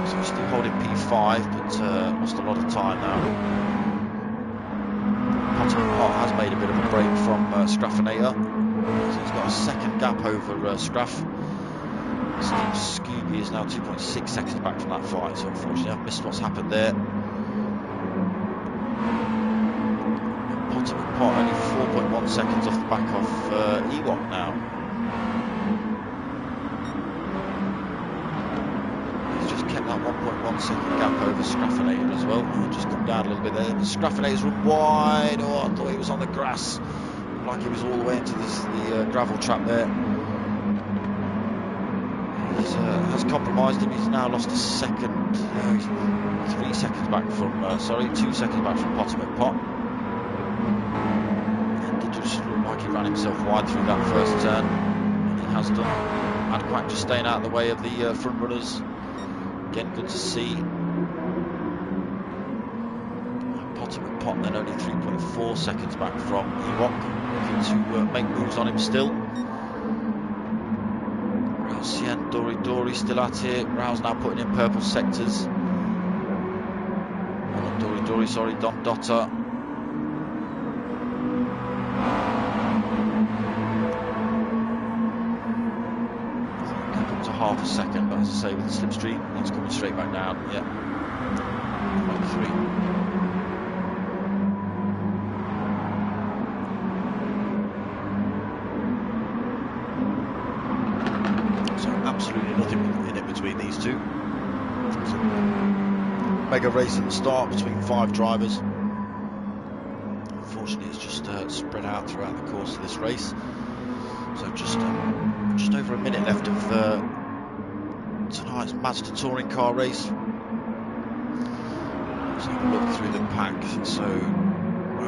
So he's still holding P5, but lost a lot of time now. Pot has made a bit of a break from Scraffinator. So he's got a second gap over Scraff. Steve Scooby is now 2.6 seconds back from that fight, so unfortunately I've missed what's happened there. Pot only 4.1 seconds off the back of Ewok now. He's just kept that 1.1 second gap over Scraffinator as well. Just come down a little bit there. Scraffinator's run wide. Oh, I thought he was on the grass. Looked like he was all the way into the gravel trap there. Has compromised him. He's now lost a second. He's 3 seconds back from, 2 seconds back from Potomac Pot. And did just look like he ran himself wide through that first turn. And he has done. And Quack just staying out of the way of the front runners. Again, good to see. Potomac Pot then only 3.4 seconds back from Ewok. Looking to make moves on him still. Cien, Dory still at it. Rao's now putting in purple sectors. Not Dory, sorry, Don Dotter. Up to half a second, but as I say, with the slipstream, it's coming straight back down. Yeah, 0.3. Absolutely nothing in it between these two. Mega race at the start between 5 drivers. Unfortunately, it's just spread out throughout the course of this race. So just over a minute left of tonight's Mazda touring car race. Let's have a look through the pack. So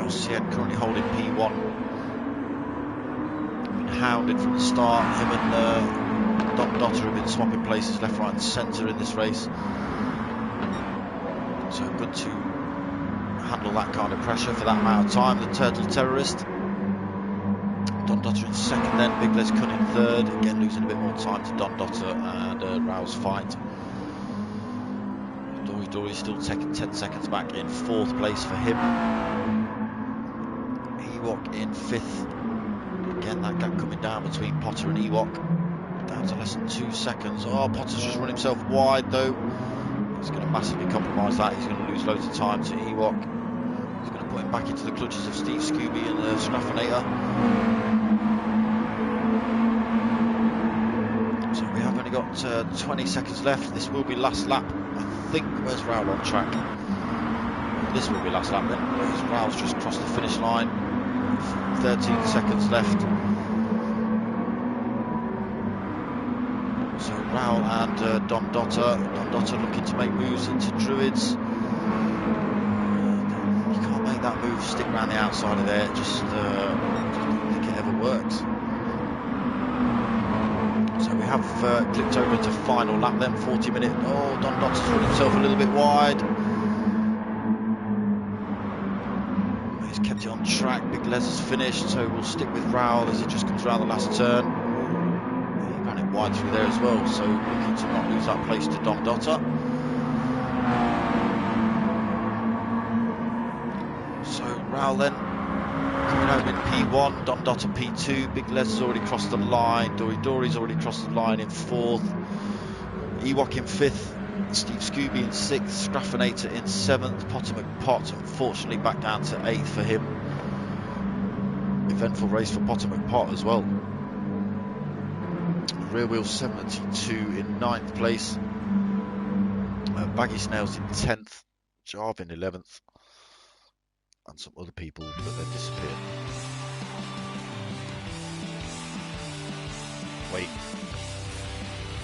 Cien currently holding P1. Been hounded from the start. Him and Don Dotter have been swapping places left, right and centre in this race. So good to handle that kind of pressure for that amount of time. The Turtle Terrorist. Don Dotter in second then, Big Les Cunn in third. Again losing a bit more time to Don Dotter and Rao's fight. Dory still taking 10 seconds back in fourth place for him. Ewok in fifth. Again that gap coming down between Potter and Ewok. Down to less than 2 seconds. Oh, Potter's just run himself wide though. He's going to massively compromise that. He's going to lose loads of time to Ewok. He's going to put him back into the clutches of Steve Scooby and Scraffinator. So we have only got 20 seconds left. This will be last lap. I think, where's Rao on track? This will be last lap then. Rao's just crossed the finish line. 13 seconds left. So Rao and Don Dotter. Don Dotter looking to make moves into Druids. You can't make that move, stick around the outside of there. Just don't think it ever works. So we have clicked over to final lap then, 40 minute. Oh, Don Dotter's run himself a little bit wide. He's kept it on track. Big Les has finished, so we'll stick with Rao as he just comes around the last turn. Wide through there as well, so looking to not lose that place to Don Dotter. So Rao then coming home in P1, Don Dotter P2, Big Les has already crossed the line, Dory's already crossed the line in fourth, Ewok in fifth, Steve Scooby in sixth, Scraffinator in seventh, Potomac Pot unfortunately back down to eighth for him. Eventful race for Potomac Pot as well. Rear Wheel 72 in 9th place, Baggy Snails in 10th, Jarve in 11th, and some other people, but they've disappeared. Wait,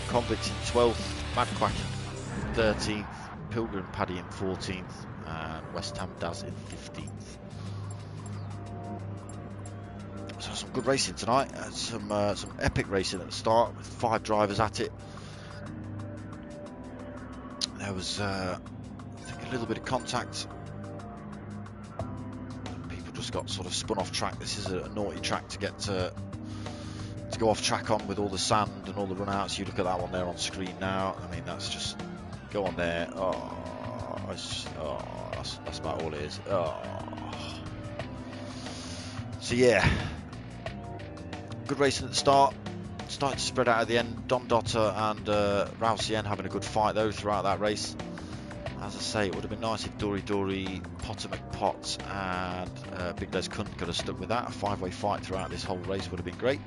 Convict in 12th, Mad Quack in 13th, Pilgrim Paddy in 14th, and West Ham Daz in 15th. So some good racing tonight. Some epic racing at the start with 5 drivers at it. There was, I think, a little bit of contact. People just got sort of spun off track. This is a naughty track to get to go off track on with all the sand and all the runouts. You look at that one there on screen now. I mean, that's just go on there. That's about all it is. So yeah, good racing at the start. Started to spread out at the end. Dom Dotter and Rousien having a good fight though throughout that race. As I say, it would have been nice if Dory, Potter McPot and Big Les Kunt could have stuck with that. A five-way fight throughout this whole race would have been great.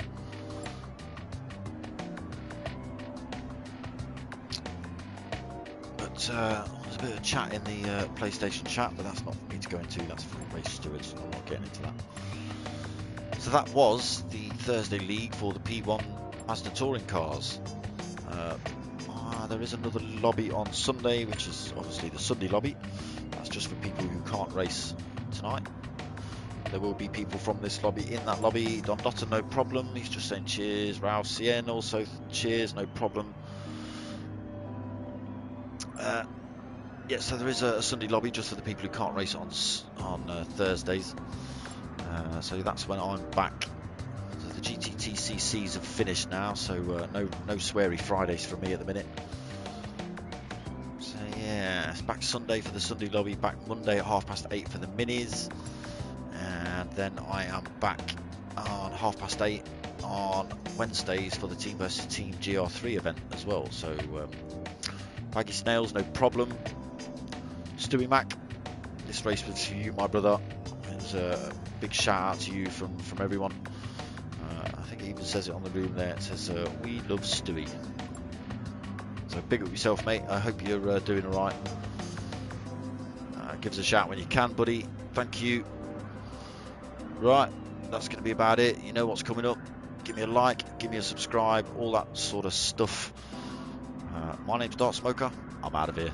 But there's a bit of chat in the PlayStation chat, but that's not for me to go into. That's for race stewards, so I'm not getting into that. So that was the Thursday league for the P1 Mazda touring cars. There is another lobby on Sunday, which is obviously the Sunday lobby. That's just for people who can't race tonight. There will be people from this lobby in that lobby. Don Dotter, no problem. He's just saying cheers. Ralph Cien also cheers, no problem. Yeah, so there is a Sunday lobby just for the people who can't race on Thursdays. So that's when I'm back. So the GTTCCs have finished now, so no SWEARY Fridays for me at the minute. So yeah, it's back Sunday for the Sunday lobby, back Monday at 8:30 for the minis, and then I am back on 8:30 on Wednesdays for the Team vs Team GR3 event as well. So Baggy Snails, no problem. Stewie Mac, this race was for you, my brother. It was a big shout out to you from everyone. I think it even says it on the room there. It says, we love Stewie. So big up yourself, mate. I hope you're doing all right. Give us a shout when you can, buddy. Thank you. Right, that's going to be about it. You know what's coming up. Give me a like, give me a subscribe, all that sort of stuff. My name's Darksmoka. I'm out of here.